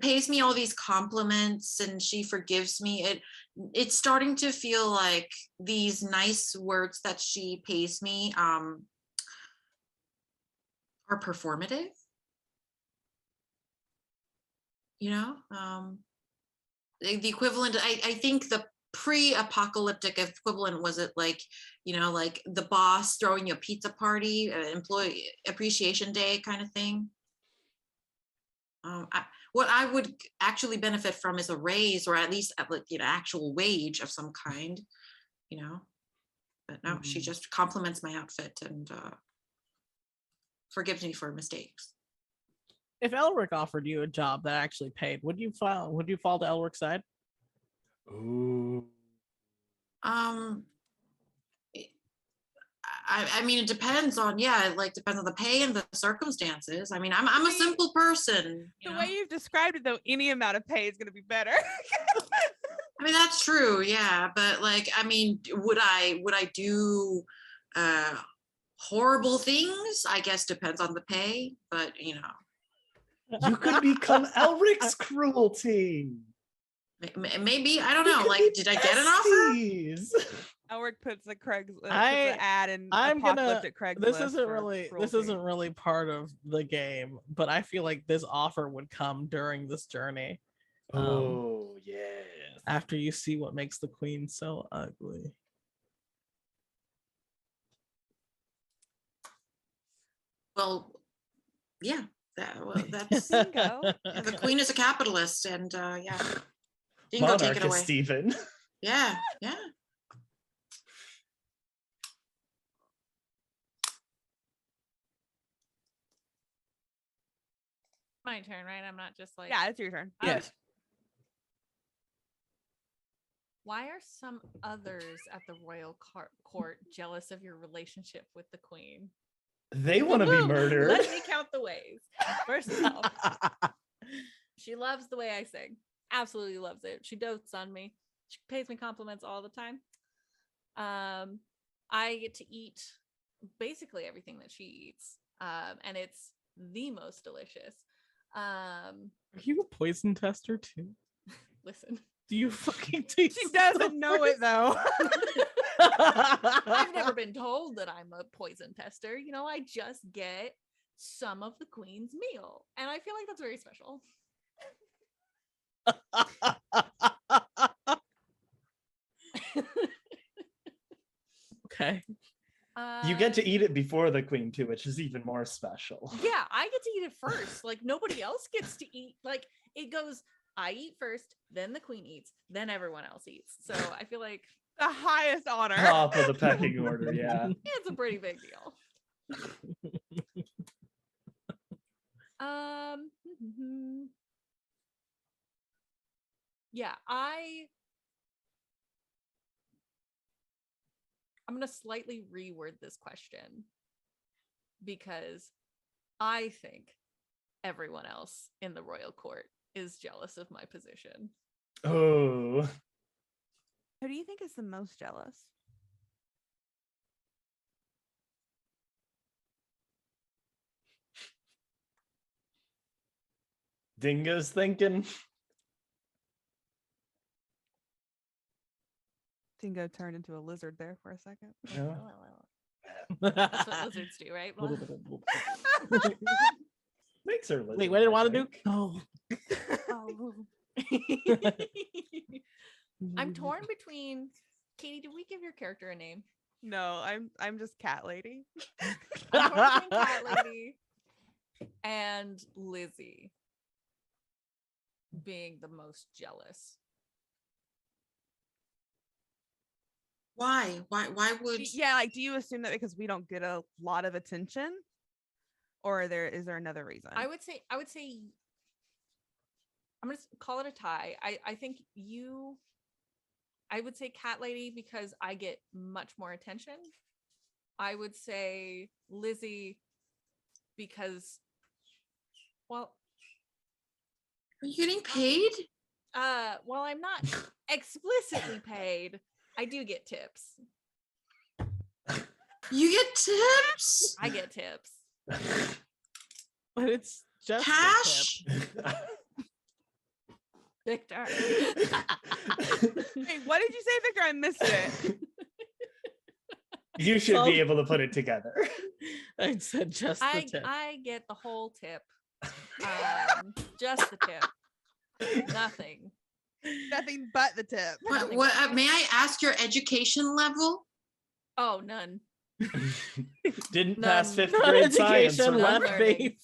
Speaker 2: pays me all these compliments and she forgives me. It's starting to feel like these nice words that she pays me are performative. The equivalent, I think the pre-apocalyptic equivalent was it like, like the boss throwing you a pizza party, employee appreciation day kind of thing. What I would actually benefit from is a raise, or at least actual wage of some kind, but no, she just compliments my outfit and forgives me for mistakes.
Speaker 5: If Elric offered you a job that actually paid, would you fall to Elric's side?
Speaker 3: Ooh.
Speaker 2: I mean, it depends on, depends on the pay and the circumstances. I mean, I'm a simple person.
Speaker 4: The way you've described it, though, any amount of pay is going to be better.
Speaker 2: I mean, that's true. Yeah. But like, I mean, would I do horrible things? I guess depends on the pay, but
Speaker 3: You could become Elric's cruelty.
Speaker 2: Maybe, I don't
Speaker 3: We
Speaker 2: know.
Speaker 3: could
Speaker 2: Like,
Speaker 3: be
Speaker 2: did I get an offer?
Speaker 3: besties.
Speaker 4: Elric puts a puts
Speaker 5: I-
Speaker 4: an ad in
Speaker 5: I'm gonna-
Speaker 4: apocalyptic Craigslist.
Speaker 5: This isn't
Speaker 4: for
Speaker 5: really
Speaker 4: cruelty.
Speaker 5: part of the game, but I feel like this offer would come during this journey.
Speaker 3: Oh, yes.
Speaker 5: After you see what makes the queen so ugly.
Speaker 2: Well, yeah. That's
Speaker 4: Bingo.
Speaker 2: yeah, the queen is a capitalist, and yeah. Dingo, take it
Speaker 3: Monarch is
Speaker 2: away.
Speaker 3: Stephen.
Speaker 2: Yeah, yeah.
Speaker 1: my turn, right? I'm not just like
Speaker 4: Yeah, it's your turn.
Speaker 3: Yes.
Speaker 1: Why are some others at the royal court jealous of your relationship with the queen?
Speaker 3: They want to be
Speaker 1: Woo!
Speaker 3: murdered.
Speaker 1: Let me count the ways. First off, she loves the way I sing. Absolutely loves it. She dotes on me. She pays me compliments all the time. I get to eat basically everything that she eats. And it's the most delicious.
Speaker 5: Are you a poison tester too?
Speaker 1: Listen.
Speaker 5: Do you fucking taste
Speaker 4: She doesn't know it though.
Speaker 1: I've never been told that I'm a poison tester. I just get some of the queen's meal. And I feel like that's very special.
Speaker 5: Okay.
Speaker 3: You get to eat it before the queen too, which is even more special.
Speaker 1: Yeah, I get to eat it first. Like nobody else gets to eat. Like it goes, I eat first, then the queen eats, then everyone else eats. So I feel like
Speaker 4: The highest honor.
Speaker 3: Top of the pecking order, yeah.
Speaker 1: it's a pretty big deal. Yeah, I'm gonna slightly reword this question because I think everyone else in the royal court is jealous of my position.
Speaker 3: Oh,
Speaker 4: Who do you think is the most jealous?
Speaker 3: Dingo's thinking.
Speaker 4: Dingo turned into a lizard there for a second.
Speaker 3: Yeah.
Speaker 1: That's what lizards do, right?
Speaker 3: Makes her
Speaker 5: Wait, what did it want to do?
Speaker 3: Oh.
Speaker 1: Oh. I'm torn between Katie. Did we give your character a name?
Speaker 4: No, I'm just cat lady.
Speaker 1: I'm torn between Cat Lady and Lizzie being the most jealous.
Speaker 2: Why would
Speaker 4: Yeah, like do you assume that because we don't get a lot of attention? Or is there another reason?
Speaker 1: I would say I'm gonna call it a tie. I think I would say Cat Lady because I get much more attention. I would say Lizzie because, well,
Speaker 2: are you getting paid?
Speaker 1: while I'm not explicitly paid, I do get tips.
Speaker 2: You get tips?
Speaker 1: I get tips.
Speaker 5: But it's just a
Speaker 2: Cash?
Speaker 1: Victor.
Speaker 4: Hey, what did you say, Victor? I missed it.
Speaker 3: You should be able to put it together.
Speaker 5: tip. I said just the tip.
Speaker 1: I get the whole tip. Just the tip. Nothing.
Speaker 4: Nothing but the tip.
Speaker 2: What may I ask your education level?
Speaker 1: Oh, none.
Speaker 3: Didn't
Speaker 1: None.
Speaker 3: pass fifth
Speaker 5: Not
Speaker 3: grade science.
Speaker 5: education
Speaker 3: remember?
Speaker 5: left,
Speaker 1: learning.
Speaker 5: babe.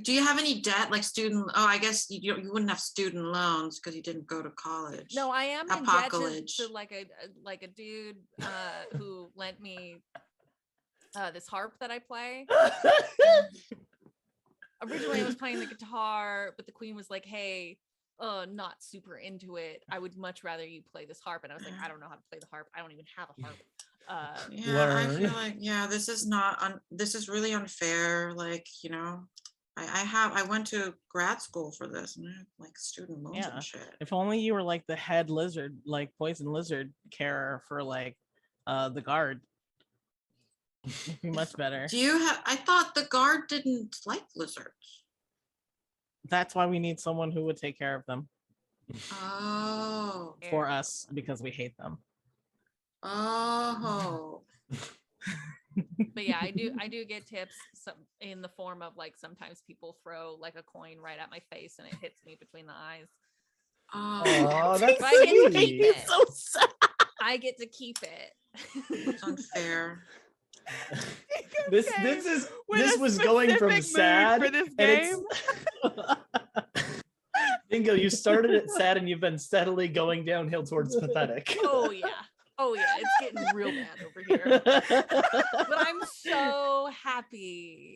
Speaker 2: Do you have any debt like student? Oh, I guess you wouldn't have student loans because you didn't go to college.
Speaker 1: No, I am in debt
Speaker 2: Apocalypse.
Speaker 1: to like a dude who lent me this harp that I play. Originally I was playing the guitar, but the queen was like, hey, not super into it. I would much rather you play this harp. And I was like, I don't know how to play the harp. I don't even have a harp.
Speaker 2: Yeah, I feel
Speaker 3: Learn.
Speaker 2: like this is not this is really unfair. Like, you know, I went to grad school for this and I have like student loans
Speaker 5: Yeah.
Speaker 2: and shit.
Speaker 5: If only you were like the head lizard, like poison lizard carer for like the guard. It'd be much better.
Speaker 2: Do you have? I thought the guard didn't like lizards.
Speaker 5: That's why we need someone who would take care of them
Speaker 2: Oh,
Speaker 5: for us because we hate them.
Speaker 2: oh.
Speaker 1: But yeah, I do get tips in the form of like sometimes people throw like a coin right at my face and it hits me between the eyes.
Speaker 2: Oh,
Speaker 3: Oh, that's
Speaker 1: I get to
Speaker 3: sweet.
Speaker 1: keep it.
Speaker 5: So sad.
Speaker 1: I get to keep it.
Speaker 2: it's unfair.
Speaker 3: This was going from sad
Speaker 4: for this
Speaker 3: and
Speaker 4: game.
Speaker 3: Bingo, you started at sad and you've been steadily going downhill towards pathetic.
Speaker 1: Oh yeah. Oh yeah, it's getting real bad over here. But I'm so happy.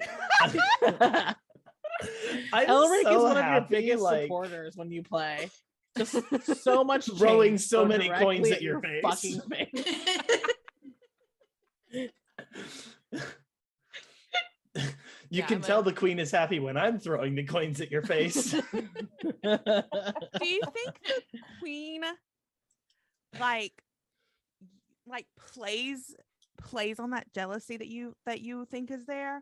Speaker 3: I'm
Speaker 5: Elric
Speaker 3: so
Speaker 5: is one of your
Speaker 3: happy,
Speaker 5: biggest
Speaker 3: like,
Speaker 5: supporters when you play. Just so much
Speaker 3: Throwing
Speaker 5: change
Speaker 3: so
Speaker 5: go
Speaker 3: many coins
Speaker 5: directly
Speaker 3: at your face.
Speaker 5: fucking face.
Speaker 3: You
Speaker 1: Yeah,
Speaker 3: can
Speaker 1: I'm
Speaker 3: tell
Speaker 1: a-
Speaker 3: the queen is happy when I'm throwing the coins at your face.
Speaker 4: Do you think the queen like plays on that jealousy that you think is there?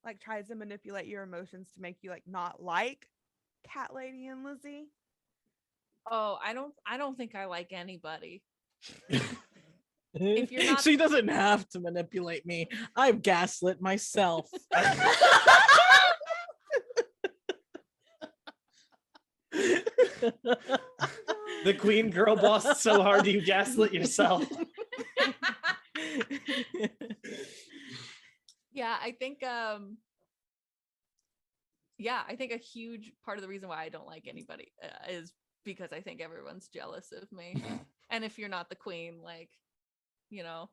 Speaker 4: Like tries to manipulate your emotions to make you like not like Cat Lady and Lizzie?
Speaker 1: Oh, I don't think I like anybody. If you're not-
Speaker 5: She doesn't have to manipulate me. I've gaslit myself.
Speaker 3: The queen girl bossed so hard you gaslit yourself.
Speaker 1: Yeah, I think I think a huge part of the reason why I don't like anybody is because I think everyone's jealous of me. And if you're not the queen, like, you know,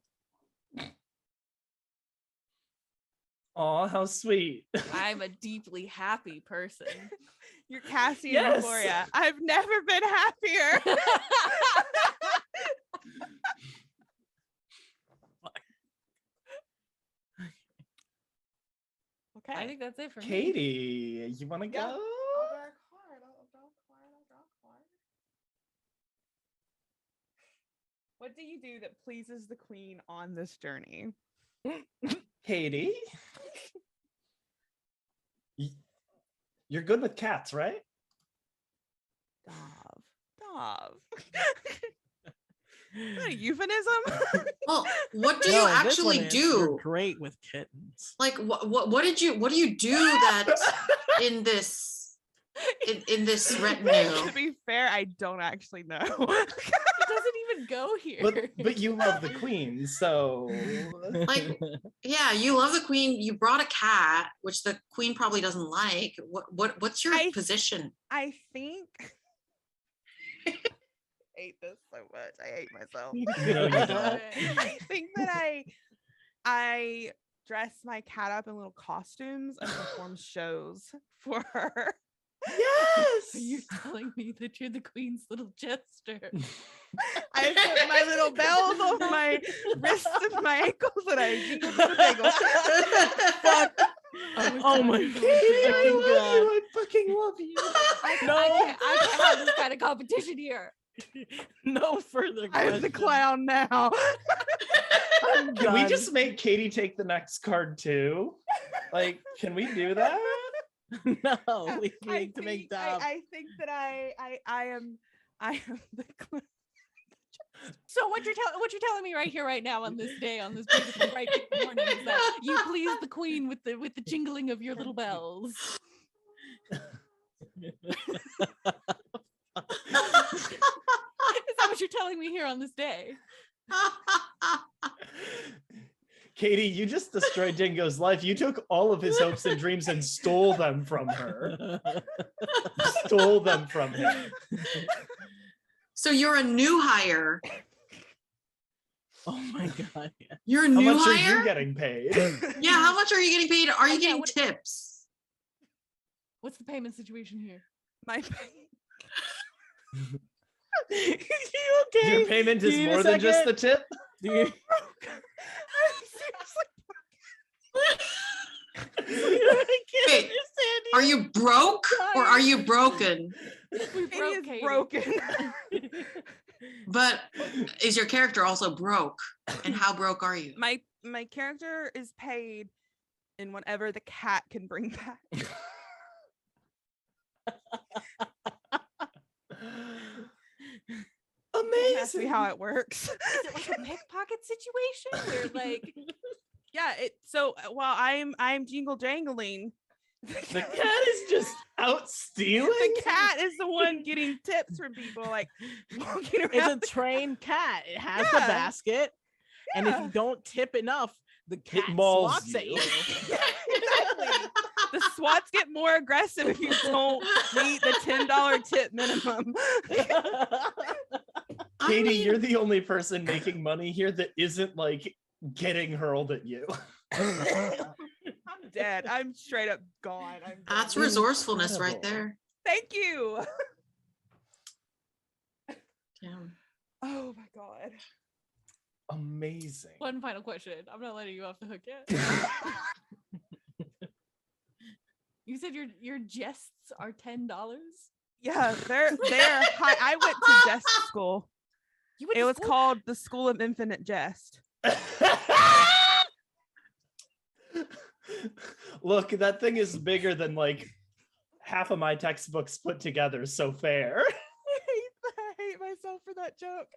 Speaker 3: Oh, how sweet.
Speaker 1: I'm a deeply happy person.
Speaker 4: You're Cassie
Speaker 3: Yes.
Speaker 4: and Euphoria. I've never been happier. Okay.
Speaker 1: I think that's it for me.
Speaker 3: Katie, you want to
Speaker 4: Yeah.
Speaker 3: go?
Speaker 4: I'll draw a card. I'll draw a card. What do you do that pleases the queen on this journey?
Speaker 3: Katie? You're good with cats, right?
Speaker 4: Dov. Is that a euphemism?
Speaker 2: Well, what do you
Speaker 5: No, this one
Speaker 2: actually
Speaker 5: is, you're
Speaker 2: do?
Speaker 5: great with kittens.
Speaker 2: Like what do you do that in this retinue?
Speaker 4: To be fair, I don't actually know.
Speaker 1: It doesn't even go here.
Speaker 3: But you love the queen, so
Speaker 2: Like, yeah, you love the queen. You brought a cat, which the queen probably doesn't like. What's your position?
Speaker 4: I think I hate this so much. I hate myself.
Speaker 3: No, you don't.
Speaker 4: I think that I dress my cat up in little costumes and perform shows for her.
Speaker 3: Yes.
Speaker 1: You're telling me that you're the queen's little jester.
Speaker 4: I put my little bells on my wrists and my ankles and I jingle jingle jangle.
Speaker 5: Fuck. Oh my
Speaker 3: Katie, I
Speaker 5: fucking
Speaker 3: love
Speaker 5: God.
Speaker 3: you. I fucking love you.
Speaker 1: I can't have this kind of competition here.
Speaker 5: No further
Speaker 4: I'm the
Speaker 5: questions.
Speaker 4: clown now.
Speaker 5: I'm
Speaker 3: Can we
Speaker 5: done.
Speaker 3: just make Katie take the next card too? Like, can we do that?
Speaker 5: No, we need to make Dom.
Speaker 4: I think that I am the clown.
Speaker 1: So what you're telling me right here, right now, on this day, on this beautiful bright morning, is that you please the queen with the jingling of your little bells. Is that what you're telling me here on this day?
Speaker 3: Katie, you just destroyed Dingo's life. You took all of his hopes and dreams and stole them from her. Stole them from him.
Speaker 2: So you're a new hire.
Speaker 5: Oh my God. Yeah.
Speaker 2: You're a
Speaker 3: How
Speaker 2: new
Speaker 3: much are
Speaker 2: hire?
Speaker 3: you getting paid?
Speaker 2: Yeah, how much are you getting paid? Are you
Speaker 1: Yeah,
Speaker 2: getting
Speaker 1: what-
Speaker 2: tips?
Speaker 1: What's the payment situation here?
Speaker 4: My
Speaker 5: You okay?
Speaker 3: Your payment
Speaker 5: Do
Speaker 3: is
Speaker 5: you need a
Speaker 3: more than just the
Speaker 5: second?
Speaker 3: tip?
Speaker 5: Do you- I can't
Speaker 2: Wait,
Speaker 5: understand
Speaker 2: Are you broke or are you broken?
Speaker 1: We
Speaker 4: Katie
Speaker 1: broke
Speaker 4: is
Speaker 1: Katie.
Speaker 4: broken.
Speaker 2: But is your character also broke? And how broke are you?
Speaker 4: My character is paid in whatever the cat can bring back. Don't ask me
Speaker 3: Amazing.
Speaker 4: how it works.
Speaker 1: Is it like a pickpocket situation where like
Speaker 4: Yeah, so while I'm jingle jangling,
Speaker 3: The cat is just out stealing.
Speaker 4: the cat is the one getting tips from people, like walking
Speaker 5: It's
Speaker 4: around.
Speaker 5: a trained cat. It has the
Speaker 4: Yeah.
Speaker 5: basket. And if
Speaker 4: Yeah.
Speaker 5: you don't tip enough, the cat
Speaker 3: mauls
Speaker 5: swats at
Speaker 3: you.
Speaker 5: you.
Speaker 4: Exactly. The SWATs get more aggressive if you don't meet the $10 tip minimum.
Speaker 2: I
Speaker 3: Katie,
Speaker 2: mean,
Speaker 3: you're the only person making money here that isn't like getting hurled at you.
Speaker 4: I'm dead. I'm straight up gone. I'm
Speaker 2: that's
Speaker 4: done.
Speaker 2: resourcefulness right
Speaker 3: Incredible.
Speaker 2: there.
Speaker 4: Thank you.
Speaker 2: Damn.
Speaker 4: Oh my god.
Speaker 3: Amazing.
Speaker 1: one final question. I'm not letting you off the hook yet. You said your jests are $10?
Speaker 4: Yeah, they're high. I went to jest school.
Speaker 1: You went
Speaker 4: It
Speaker 1: to
Speaker 4: was
Speaker 1: school?
Speaker 4: called the School of Infinite Jest.
Speaker 3: Look, that thing is bigger than like half of my textbooks put together, so fair.
Speaker 4: I hate myself for that joke.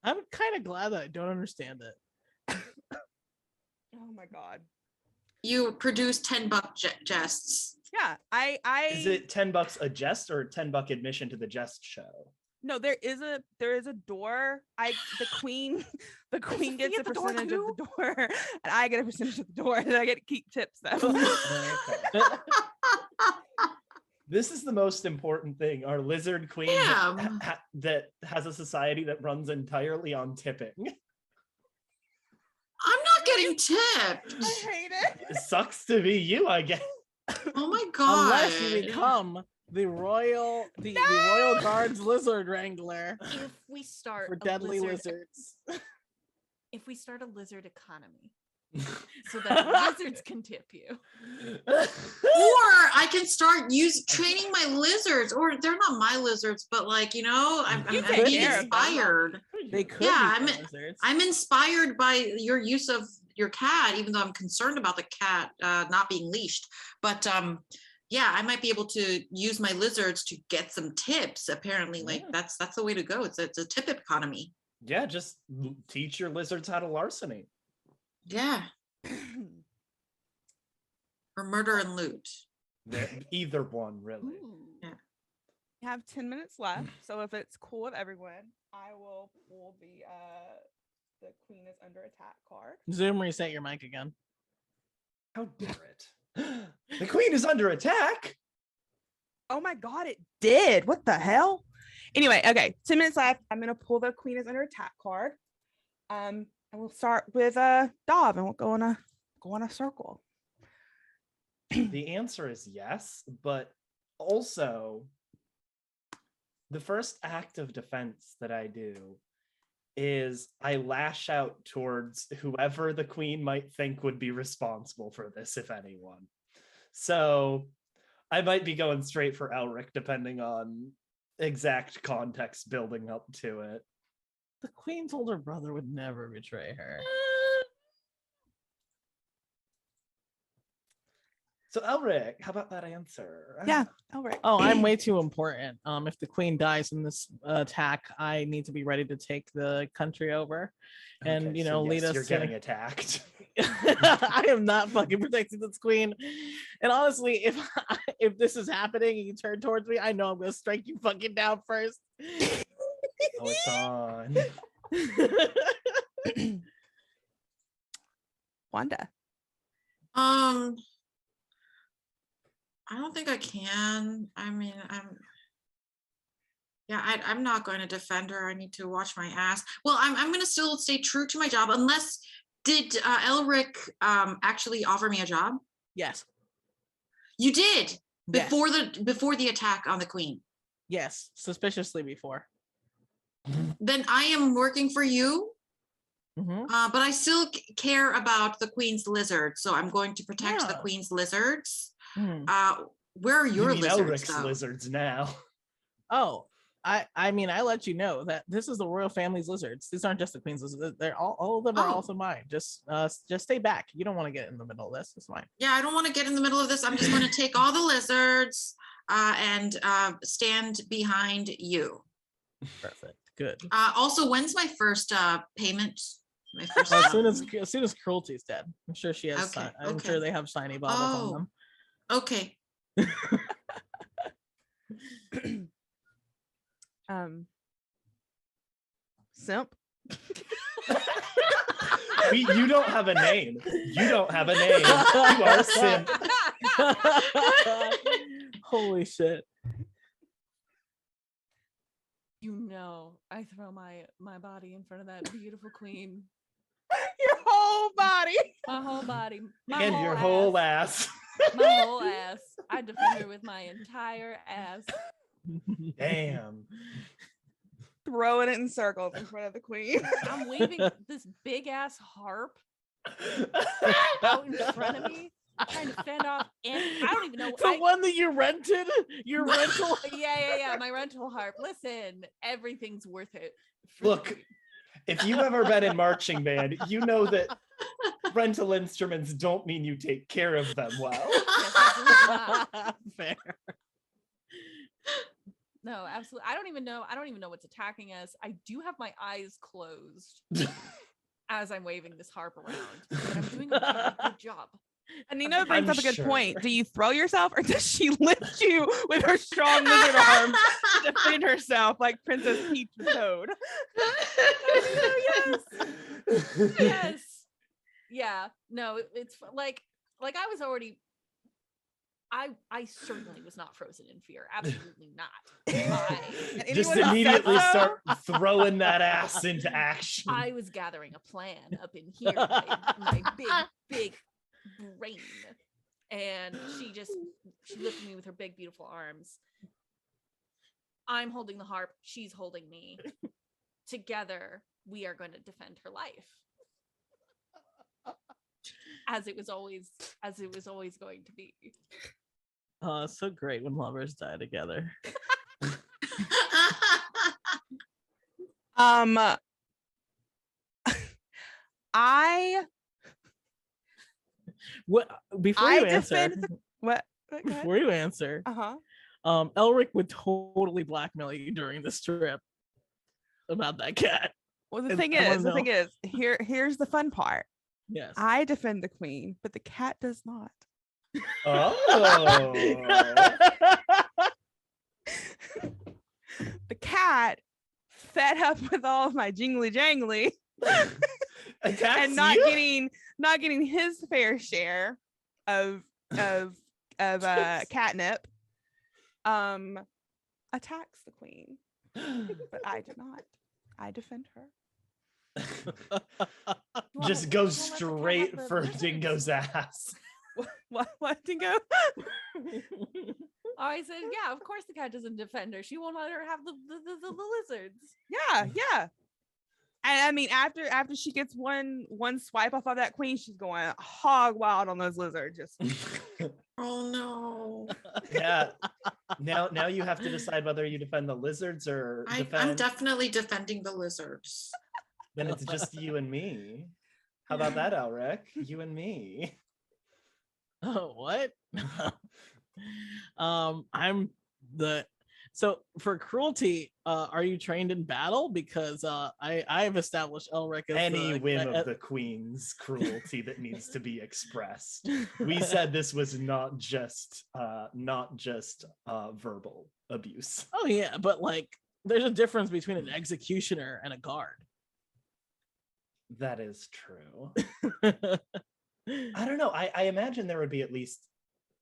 Speaker 5: I'm kind of glad that I don't understand it.
Speaker 4: Oh my god.
Speaker 2: You produce $10 jests.
Speaker 4: Yeah, I
Speaker 3: Is it $10 a jest or $10 admission to the jest show?
Speaker 4: No, there is a door. The queen the queen
Speaker 1: fee
Speaker 4: gets a
Speaker 1: at the door
Speaker 4: percentage of
Speaker 1: too?
Speaker 4: the door, and I get a percentage of the door, and I get to keep tips though.
Speaker 3: Okay. This is the most important thing. Our lizard queen
Speaker 2: Damn.
Speaker 3: that has a society that runs entirely on tipping.
Speaker 2: I'm not getting tipped.
Speaker 4: I hate it.
Speaker 3: It sucks to be you, I guess.
Speaker 2: Oh my god.
Speaker 5: Unless you become the royal guards lizard wrangler
Speaker 1: If we start
Speaker 5: for
Speaker 1: a
Speaker 5: deadly
Speaker 1: lizard,
Speaker 5: lizards.
Speaker 1: if we start a lizard economy, so that lizards can tip you.
Speaker 2: Or I can start training my lizards, or they're not my lizards, but like, you know, I'm
Speaker 4: You
Speaker 2: I'm
Speaker 4: take
Speaker 2: being
Speaker 4: care of them.
Speaker 2: inspired.
Speaker 5: They could
Speaker 2: Yeah,
Speaker 5: be lizards.
Speaker 2: I'm inspired by your use of your cat, even though I'm concerned about the cat not being leashed. But yeah, I might be able to use my lizards to get some tips. Apparently, like
Speaker 3: Yeah.
Speaker 2: that's the way to go. It's a tip economy.
Speaker 3: Yeah, just teach your lizards how to larceny.
Speaker 2: Yeah, or murder and loot.
Speaker 3: Either one, really.
Speaker 1: Ooh.
Speaker 4: We have 10 minutes left, so if it's cool with everyone, I will pull the queen is under attack card.
Speaker 5: Zoom, reset your mic again.
Speaker 3: How dare it? The queen is under attack.
Speaker 4: Oh my god, it did. What the hell? Anyway, okay, 10 minutes left. I'm gonna pull the queen is under attack card. And we'll start with Dov, and we'll go on a circle.
Speaker 3: The answer is yes, but also the first act of defense that I do is I lash out towards whoever the queen might think would be responsible for this, if anyone. So I might be going straight for Elric, depending on exact context building up to it.
Speaker 5: The queen's older brother would never betray her.
Speaker 3: So Elric, how about that answer?
Speaker 4: Yeah, all right.
Speaker 5: Oh, I'm way too important. If the queen dies in this attack, I need to be ready to take the country over, and
Speaker 3: Okay,
Speaker 5: you
Speaker 3: so
Speaker 5: know, lead
Speaker 3: yes,
Speaker 5: us.
Speaker 3: You're
Speaker 5: to...
Speaker 3: getting attacked.
Speaker 5: I am not fucking protecting this queen. And honestly, if this is happening and you turn towards me, I know I'm gonna strike you fucking down first.
Speaker 3: Oh, it's on.
Speaker 4: Wanda.
Speaker 2: I don't think I can. I mean, I'm not going to defend her. I need to watch my ass. Well, I'm going to still stay true to my job, unless did Elric actually offer me a job?
Speaker 5: Yes.
Speaker 2: You did
Speaker 5: Yes.
Speaker 2: before the attack on the queen.
Speaker 5: Yes. Suspiciously before.
Speaker 2: Then I am working for you,
Speaker 5: Mhm.
Speaker 2: but I still care about the queen's lizards, so I'm going to protect the
Speaker 5: Yeah.
Speaker 2: queen's lizards.
Speaker 5: Mhm.
Speaker 2: Where are
Speaker 3: You
Speaker 2: your
Speaker 3: mean
Speaker 2: lizards?
Speaker 3: Elric's
Speaker 2: Though?
Speaker 3: lizards now.
Speaker 5: Oh, I mean, I let you know that this is the royal family's lizards. These aren't just the queen's lizards. They're all of them are
Speaker 2: Oh.
Speaker 5: also mine. Just stay back. You don't want to get in the middle of this. It's fine.
Speaker 2: Yeah, I don't want to get in the middle of this. I'm just going to take all the lizards and stand behind you.
Speaker 5: Perfect. Good.
Speaker 2: Also, when's my first payment? My first.
Speaker 5: As soon as cruelty's dead, I'm sure she has.
Speaker 2: Okay,
Speaker 5: I'm
Speaker 2: okay.
Speaker 5: sure they have shiny bottles on
Speaker 2: Oh.
Speaker 5: them.
Speaker 2: Okay.
Speaker 4: Simp.
Speaker 3: You don't have a name. You don't have a name. You are Simp.
Speaker 5: Holy shit.
Speaker 1: You know, I throw my body in front of that beautiful queen.
Speaker 4: Your whole body.
Speaker 1: My whole body. My
Speaker 3: And
Speaker 1: whole
Speaker 3: your
Speaker 1: ass,
Speaker 3: whole ass.
Speaker 1: My whole ass. I defend her with my entire ass.
Speaker 3: Damn.
Speaker 4: Throwing it in circles in front of the queen.
Speaker 1: I'm waving this big ass harp out in front of me, trying to fend off. And I don't even know.
Speaker 5: The one that you rented? Your rental?
Speaker 1: Yeah. My rental harp. Listen, everything's worth it. for the
Speaker 3: Look,
Speaker 1: queen.
Speaker 3: if you've ever been in marching band, you know that rental instruments don't mean you take care of them well.
Speaker 1: Yes, absolutely not.
Speaker 5: Fair.
Speaker 1: No, absolutely. I don't even know what's attacking us. I do have my eyes closed as I'm waving this harp around. But I'm doing a really good job.
Speaker 4: Nina brings
Speaker 3: I'm
Speaker 4: up a good
Speaker 3: sure.
Speaker 4: point. Do you throw yourself or does she lift you with her strong lizard arms to defend herself like Princess Peach the Toad?
Speaker 1: Yes. Yeah. No, it's like I was already. I certainly was not frozen in fear. Absolutely not.
Speaker 4: And
Speaker 3: Just
Speaker 4: anyone who said
Speaker 3: immediately
Speaker 4: so?
Speaker 3: start throwing that ass into action.
Speaker 1: I was gathering a plan up in here, my big brain, and she lifted me with her big beautiful arms. I'm holding the harp. She's holding me. Together, we are going to defend her life. As it was always going to be.
Speaker 5: Oh, it's so great when lovers die together.
Speaker 4: I
Speaker 5: What before
Speaker 4: I
Speaker 5: you answer,
Speaker 4: defend what? Go ahead.
Speaker 5: before you answer,
Speaker 4: Uh-huh.
Speaker 5: Elric would totally blackmail you during this trip about that cat.
Speaker 4: Well,
Speaker 5: And I wanna know.
Speaker 4: here's the fun part.
Speaker 5: Yes.
Speaker 4: I defend the queen, but the cat does not.
Speaker 3: Oh.
Speaker 4: The cat, fed up with all of my jingly jangly
Speaker 3: Attacks
Speaker 4: and not
Speaker 3: you?
Speaker 4: getting his fair share of catnip, attacks the queen. But I do not. I defend her.
Speaker 3: Just go straight for Dingo's ass.
Speaker 4: What Dingo?
Speaker 1: I said, yeah, of course the cat doesn't defend her. She won't let her have the lizards.
Speaker 4: Yeah. And I mean, after she gets one swipe off of that queen, she's going hog wild on those lizards. Just
Speaker 2: Oh no.
Speaker 3: Yeah. Now you have to decide whether you defend the lizards or
Speaker 2: I'm
Speaker 3: defend.
Speaker 2: definitely defending the lizards.
Speaker 3: Then it's just you and me. How about that, Elric? You and me.
Speaker 5: Oh, what? I'm the so for cruelty, are you trained in battle? Because I've established Elric as
Speaker 3: Any
Speaker 5: the,
Speaker 3: whim of the queen's cruelty that needs to be expressed. We said this was not just verbal abuse.
Speaker 5: Oh yeah, but like there's a difference between an executioner and a guard.
Speaker 3: That is true. I don't know. I imagine there would be at least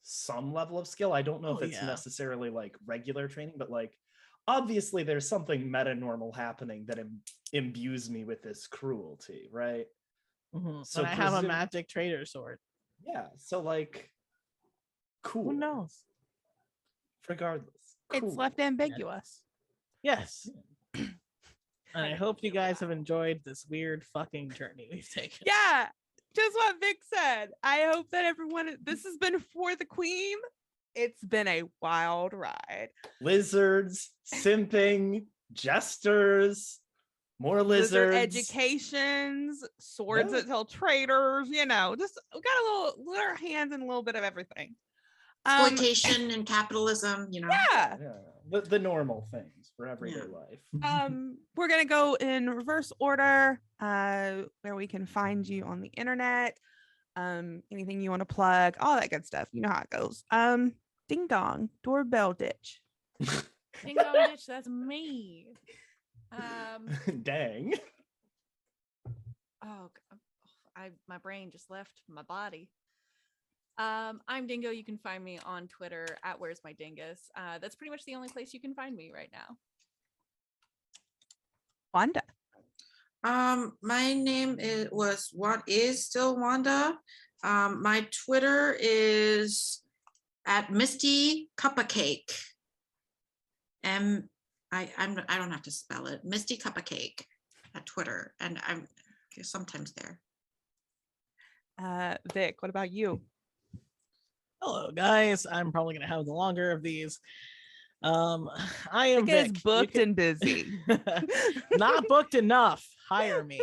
Speaker 3: some level of skill. I don't know if it's necessarily like regular training, but like obviously there's something meta-normal happening that imbues me with this cruelty, right?
Speaker 5: So I have a magic trader sword.
Speaker 3: Yeah, so like cool.
Speaker 5: Who knows?
Speaker 3: Regardless.
Speaker 4: it's
Speaker 3: cool.
Speaker 4: left ambiguous.
Speaker 5: Yes. And I hope you guys have enjoyed this weird fucking journey we've taken.
Speaker 4: Yeah, just what Vic said. I hope that everyone, this has been for the queen. It's been a wild ride.
Speaker 3: Lizards, simping, jesters, more
Speaker 4: Lizard
Speaker 3: lizards.
Speaker 4: educations, swords that tell traitors, just we got a little our hands in a little bit of everything.
Speaker 2: Exploitation and capitalism,
Speaker 4: Yeah.
Speaker 3: The normal things for everyday life.
Speaker 4: We're gonna go in reverse order, where we can find you on the internet. Anything you want to plug, all that good stuff. You know how it goes. Ding dong, doorbell ditch.
Speaker 1: Ding dong ditch, that's me.
Speaker 3: Dang.
Speaker 1: Oh, my brain just left my body. I'm Dingo. You can find me on Twitter at Where's My Dingus. That's pretty much the only place you can find me right now.
Speaker 4: Wanda.
Speaker 2: My name is still Wanda. My Twitter is at Misty Cuppa Cake. I don't have to spell it. Misty Cuppa Cake at Twitter, and I'm sometimes there.
Speaker 4: Vic, what about you?
Speaker 5: Hello, guys. I'm probably gonna have the longer of these. I am
Speaker 4: Vic is
Speaker 5: Vic.
Speaker 4: booked and busy.
Speaker 5: Not booked enough. Hire me.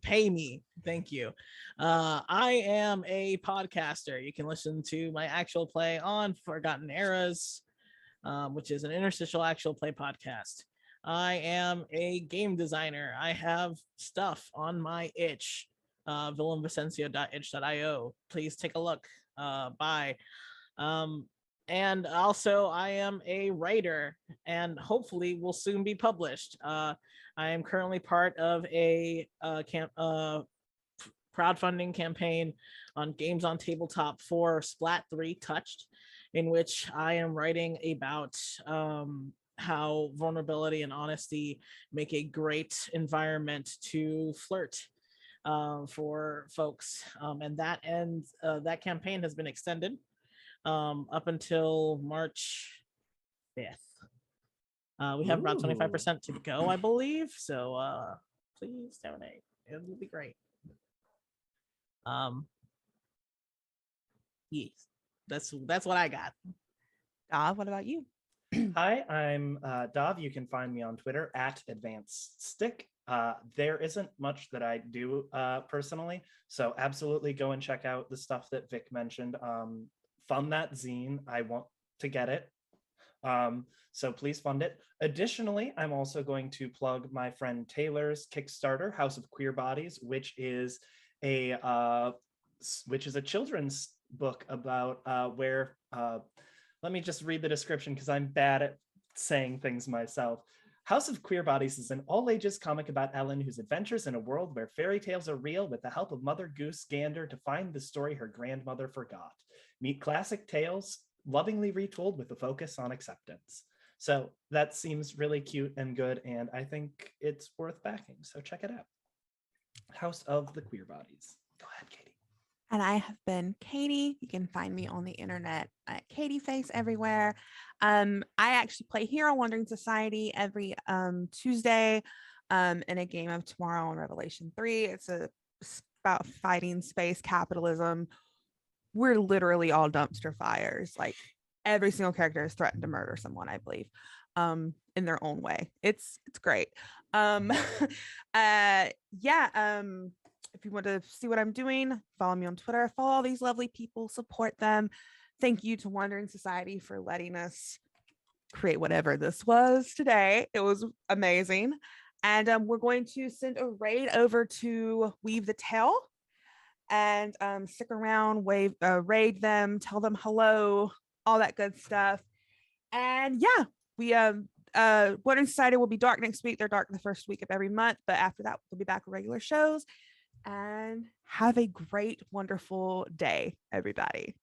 Speaker 5: Pay me. Thank you. I am a podcaster. You can listen to my actual play on Forgotten Eras, which is an interstitial actual play podcast. I am a game designer. I have stuff on my itch villainvicencio.itch.io. Please take a look. Bye. And also, I am a writer and hopefully will soon be published. I am currently part of a crowdfunding campaign on Games on Tabletop for Splat 3 Touched, in which I am writing about how vulnerability and honesty make a great environment to flirt for folks. And that campaign has been extended up until March 5th. We have about 25% to go, I believe. So please donate. It will be great. Yes, that's what I got.
Speaker 4: What about you?
Speaker 3: Hi, I'm Dav. You can find me on Twitter at AdvancedStick. There isn't much that I do personally, so absolutely go and check out the stuff that Vic mentioned. Fund that zine. I want to get it. So please fund it. Additionally, I'm also going to plug my friend Taylor's Kickstarter, House of Queer Bodies, which is a children's book about where let me just read the description because I'm bad at saying things myself. House of Queer Bodies is an all-ages comic about Ellen, whose adventures in a world where fairy tales are real, with the help of Mother Goose Gander to find the story her grandmother forgot. Meet classic tales, lovingly retold with a focus on acceptance. So that seems really cute and good, and I think it's worth backing. So check it out. House of the Queer Bodies. Go ahead, Katie.
Speaker 4: And I have been Katie. You can find me on the internet at Katie Face everywhere. I actually play Hero Wandering Society every Tuesday in a game of Tomorrow on Revelation 3. It's about fighting space capitalism. We're literally all dumpster fires. Like every single character is threatened to murder someone, I believe, in their own way. It's great. If you want to see what I'm doing, follow me on Twitter, follow all these lovely people, support them. Thank you to Wandering Society for letting us create whatever this was today. It was amazing. And we're going to send a raid over to Weave the Tale and stick around, raid them, tell them hello, all that good stuff. And yeah, we Wandering Society will be dark next week. They're dark the first week of every month, but after that, we'll be back with regular shows. And have a great, wonderful day, everybody.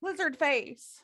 Speaker 4: Lizard face.